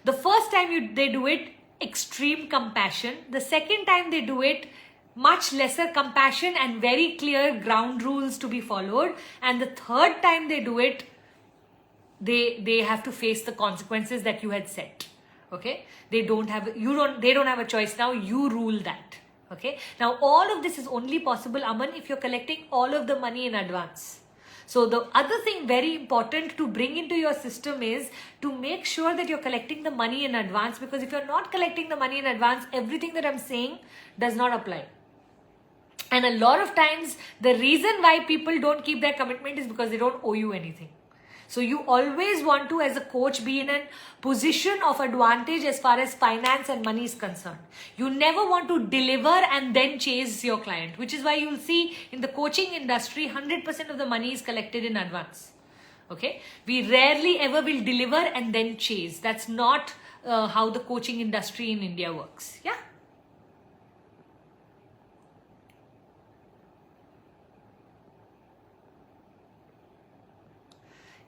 The first time they do it, extreme compassion. The second time they do it, much lesser compassion and very clear ground rules to be followed. And the third time they do it, they have to face the consequences that you had set. Okay, they don't have a choice now. You rule that. Okay, now all of this is only possible, Aman, if you're collecting all of the money in advance. So the other thing very important to bring into your system is to make sure that you're collecting the money in advance, because if you're not collecting the money in advance, everything that I'm saying does not apply. And a lot of times the reason why people don't keep their commitment is because they don't owe you anything. So you always want to, as a coach, be in a position of advantage as far as finance and money is concerned. You never want to deliver and then chase your client, which is why you'll see in the coaching industry, 100% of the money is collected in advance. Okay, we rarely ever will deliver and then chase. That's not how the coaching industry in India works. Yeah.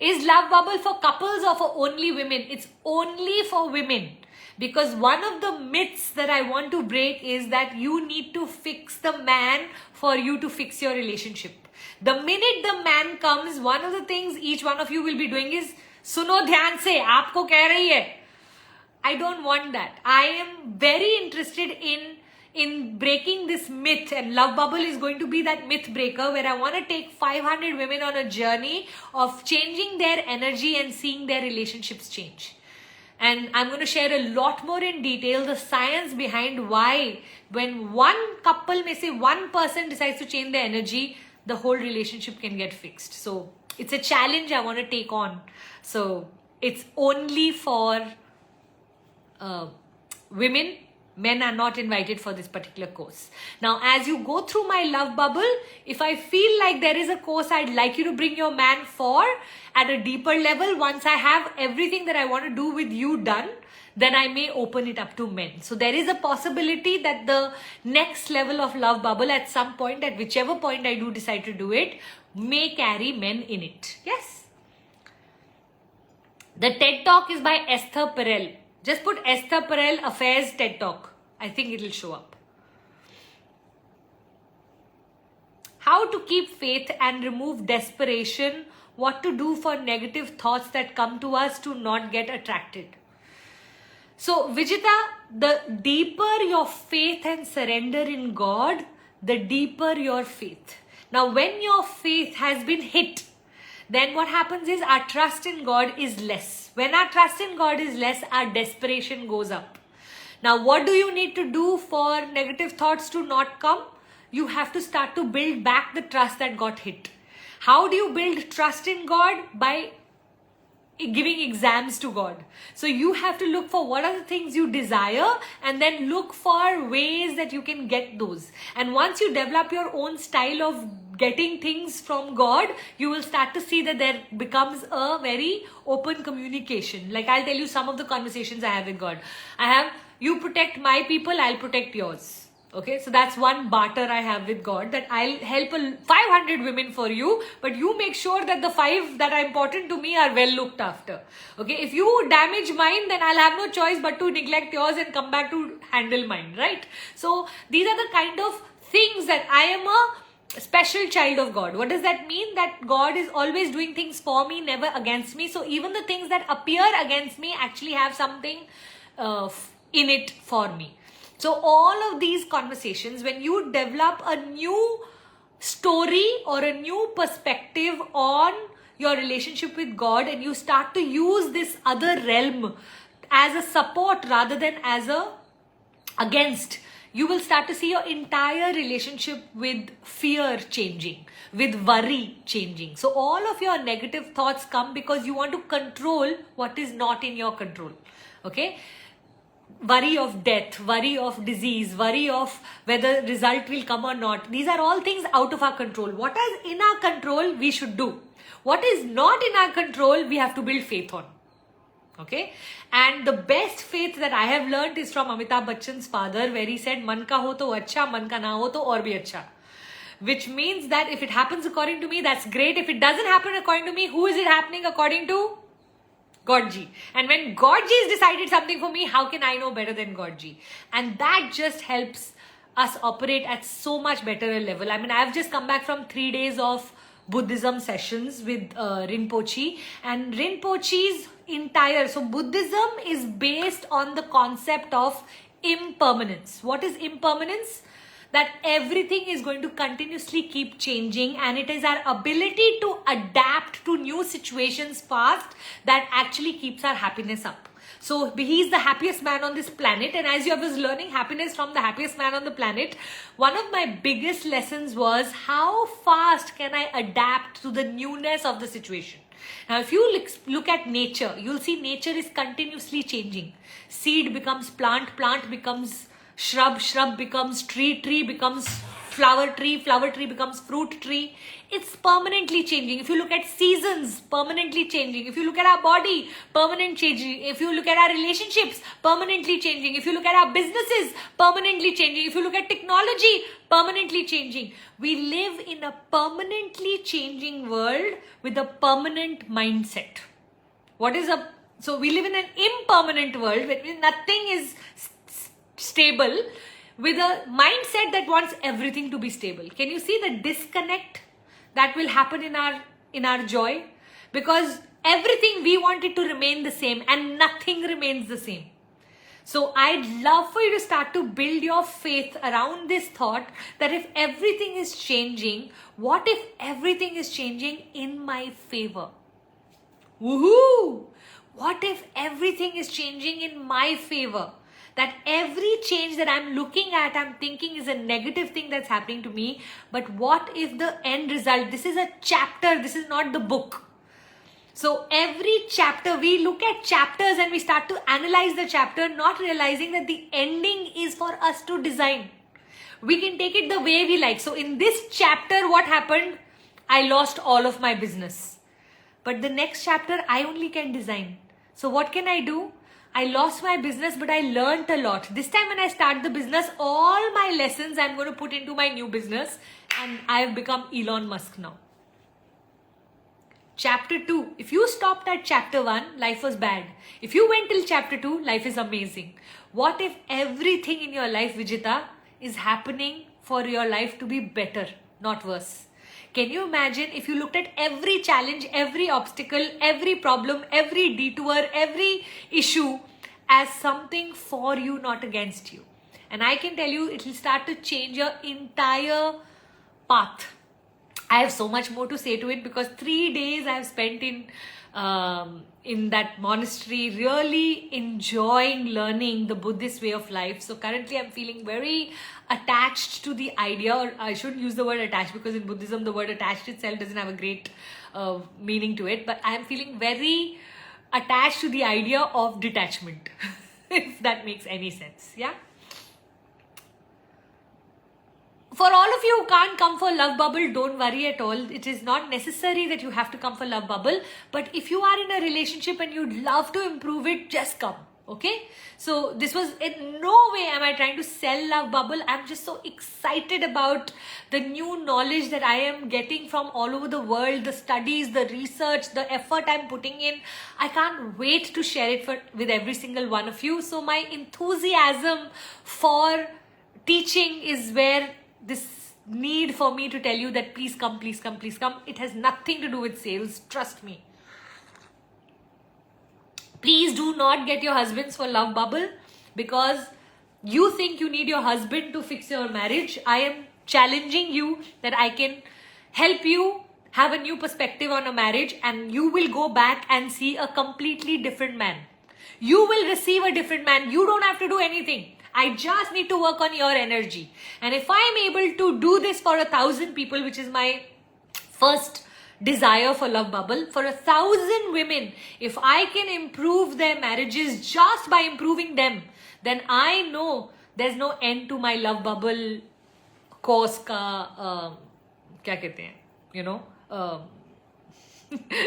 Is Love Bubble for couples or for only women? It's only for women. Because one of the myths that I want to break is that you need to fix the man for you to fix your relationship. The minute the man comes, one of the things each one of you will be doing is, सुनो ध्यान से, आपको कह रही है. I don't want that. I am very interested in breaking this myth, and Love Bubble is going to be that myth breaker where I want to take 500 women on a journey of changing their energy and seeing their relationships change. And I'm going to share a lot more in detail the science behind why when one couple, may say one person decides to change their energy, the whole relationship can get fixed. So it's a challenge I want to take on. So it's only for women. Men are not invited for this particular course. Now, as you go through my Love Bubble, if I feel like there is a course I'd like you to bring your man for at a deeper level, once I have everything that I want to do with you done, then I may open it up to men. So there is a possibility that the next level of Love Bubble at some point, at whichever point I do decide to do it, may carry men in it. Yes. The TED Talk is by Esther Perel. Just put Esther Perel Affairs TED Talk. I think it will show up. How to keep faith and remove desperation. What to do for negative thoughts that come to us to not get attracted. So, Vijita, the deeper your faith and surrender in God, the deeper your faith. Now, when your faith has been hit, then what happens is our trust in God is less. When our trust in God is less, our desperation goes up. Now, what do you need to do for negative thoughts to not come? You have to start to build back the trust that got hit. How do you build trust in God? By giving exams to God. So you have to look for what are the things you desire and then look for ways that you can get those. And once you develop your own style of getting things from God, you will start to see that there becomes a very open communication. Like I'll tell you some of the conversations I have with God. I have, you protect my people, I'll protect yours. Okay, so that's one barter I have with God, that I'll help 500 women for you, but you make sure that the 5 that are important to me are well looked after. Okay, if you damage mine, then I'll have no choice but to neglect yours and come back to handle mine, right? So these are the kind of things that I am a special child of God. What does that mean? That God is always doing things for me, never against me. So even the things that appear against me actually have something in it for me. So all of these conversations, when you develop a new story or a new perspective on your relationship with God, and you start to use this other realm as a support rather than as a against, you will start to see your entire relationship with fear changing, with worry changing. So all of your negative thoughts come because you want to control what is not in your control. Okay? Worry of death, worry of disease, worry of whether result will come or not. These are all things out of our control. What is in our control, we should do. What is not in our control, we have to build faith on. Okay? And the best faith that I have learned is from Amitabh Bachchan's father, where he said, Man ka ho to acha, man ka na ho to aur bhi acha. Which means that if it happens according to me, that's great. If it doesn't happen according to me, who is it happening according to? Godji. And when Godji has decided something for me, how can I know better than Godji? And that just helps us operate at so much better a level. I mean, I've just come back from 3 days of Buddhism sessions with Rinpoche, and Rinpoche's entire, so Buddhism is based on the concept of impermanence. What is impermanence? That everything is going to continuously keep changing, and it is our ability to adapt to new situations fast that actually keeps our happiness up. So he's the happiest man on this planet, and as I was learning happiness from the happiest man on the planet, one of my biggest lessons was how fast can I adapt to the newness of the situation. Now, if you look at nature, you'll see nature is continuously changing. Seed becomes plant, plant becomes shrub, shrub becomes tree, tree becomes flower tree becomes fruit tree. It's permanently changing. If you look at seasons, permanently changing. If you look at our body, permanent changing. If you look at our relationships, permanently changing. If you look at our businesses, permanently changing. If you look at technology, permanently changing. We live in a permanently changing world with a permanent mindset. So we live in an impermanent world where nothing is stable, with a mindset that wants everything to be stable. Can you see the disconnect that will happen in our joy? Because everything we want it to remain the same and nothing remains the same. So I'd love for you to start to build your faith around this thought that if everything is changing, what if everything is changing in my favor? Woohoo! What if everything is changing in my favor? That every change that I'm looking at, I'm thinking is a negative thing that's happening to me. But what if the end result, this is a chapter, this is not the book. So every chapter, we look at chapters and we start to analyze the chapter, not realizing that the ending is for us to design. We can take it the way we like. So in this chapter, what happened? I lost all of my business. But the next chapter, I only can design. So what can I do? I lost my business, but I learned a lot. This time when I start the business, all my lessons I'm going to put into my new business, and I've become Elon Musk now. Chapter 2. If you stopped at chapter 1, life was bad. If you went till chapter 2, life is amazing. What if everything in your life, Vijita, is happening for your life to be better, not worse? Can you imagine if you looked at every challenge, every obstacle, every problem, every detour, every issue as something for you, not against you? And I can tell you, it will start to change your entire path. I have so much more to say to it because 3 days I have spent in that monastery, really enjoying learning the Buddhist way of life. So currently I'm feeling very attached to the idea, or I shouldn't use the word attached because in Buddhism the word attached itself doesn't have a great meaning to it, but I'm feeling very attached to the idea of detachment. If that makes any sense. Yeah. For all of you who can't come for Love Bubble, don't worry at all. It is not necessary that you have to come for Love Bubble. But if you are in a relationship and you'd love to improve it, just come. Okay? So this was, in no way am I trying to sell Love Bubble. I'm just so excited about the new knowledge that I am getting from all over the world, the studies, the research, the effort I'm putting in. I can't wait to share it with every single one of you. So my enthusiasm for teaching is where this need for me to tell you that please come, please come, please come. It has nothing to do with sales. Trust me. Please do not get your husbands for Love Bubble because you think you need your husband to fix your marriage. I am challenging you that I can help you have a new perspective on a marriage, and you will go back and see a completely different man. You will receive a different man. You don't have to do anything. I just need to work on your energy. And if I'm able to do this for 1,000 people, which is my first desire for Love Bubble, for 1,000 women, if I can improve their marriages just by improving them, then I know there's no end to my Love Bubble course ka, kya kehte hain, you know,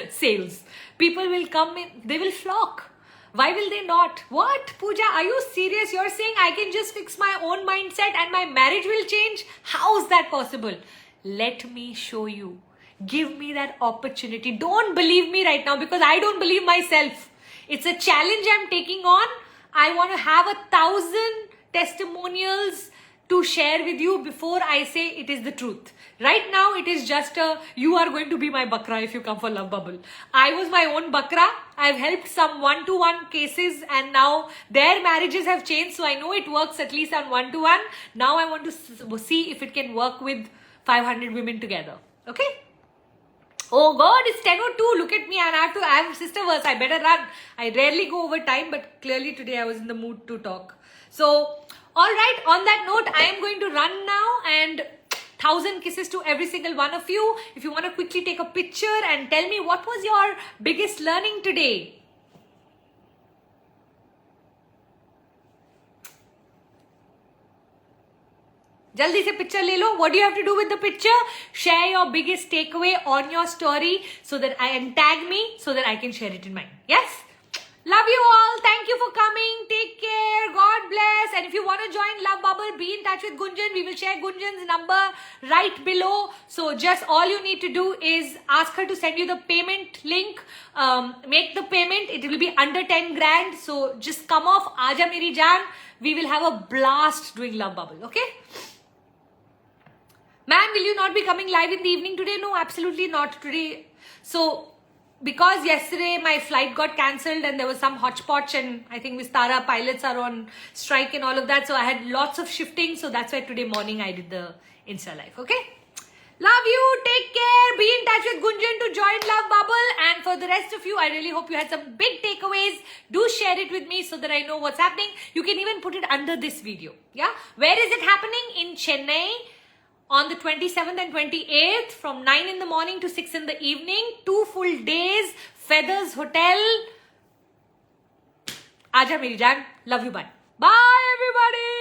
sales. People will come in, they will flock. Why will they not? What? Pooja, are you serious? You're saying I can just fix my own mindset and my marriage will change? How is that possible? Let me show you. Give me that opportunity. Don't believe me right now because I don't believe myself. It's a challenge I'm taking on. I want to have 1,000 testimonials to share with you before I say it is the truth. Right now, it is just you are going to be my bakra if you come for Love Bubble. I was my own bakra. I've helped some one-to-one cases and now their marriages have changed. So I know it works at least on one-to-one. Now I want to see if it can work with 500 women together. Okay? Oh God, it's 10:02. Look at me. And I have sister verse. I better run. I rarely go over time, but clearly today I was in the mood to talk. So, alright, on that note, I am going to run now and 1,000 kisses to every single one of you. If you want to quickly take a picture and tell me what was your biggest learning today. Jaldi se picture le lo. What do you have to do with the picture? Share your biggest takeaway on your story so that and tag me so that I can share it in mine. Yes? Love you all. Thank you for coming. Take care. God bless. And if you want to join Love Bubble, be in touch with Gunjan. We will share Gunjan's number right below. So just all you need to do is ask her to send you the payment link. Make the payment. It will be under 10 grand. So just come off. Aaja Meri Jaan. We will have a blast doing Love Bubble. Okay? Ma'am, will you not be coming live in the evening today? No, absolutely not today. So, because yesterday my flight got cancelled and there was some hodgepodge and I think Vistara pilots are on strike and all of that. So, I had lots of shifting. So, that's why today morning I did the Insta Live. Okay? Love you. Take care. Be in touch with Gunjan to join Love Bubble. And for the rest of you, I really hope you had some big takeaways. Do share it with me so that I know what's happening. You can even put it under this video. Yeah? Where is it happening? In Chennai. On the 27th and 28th from 9 in the morning to 6 in the evening. 2 full days. Feathers Hotel. Aaja Meri Jaan. Love you. Bye. Bye everybody.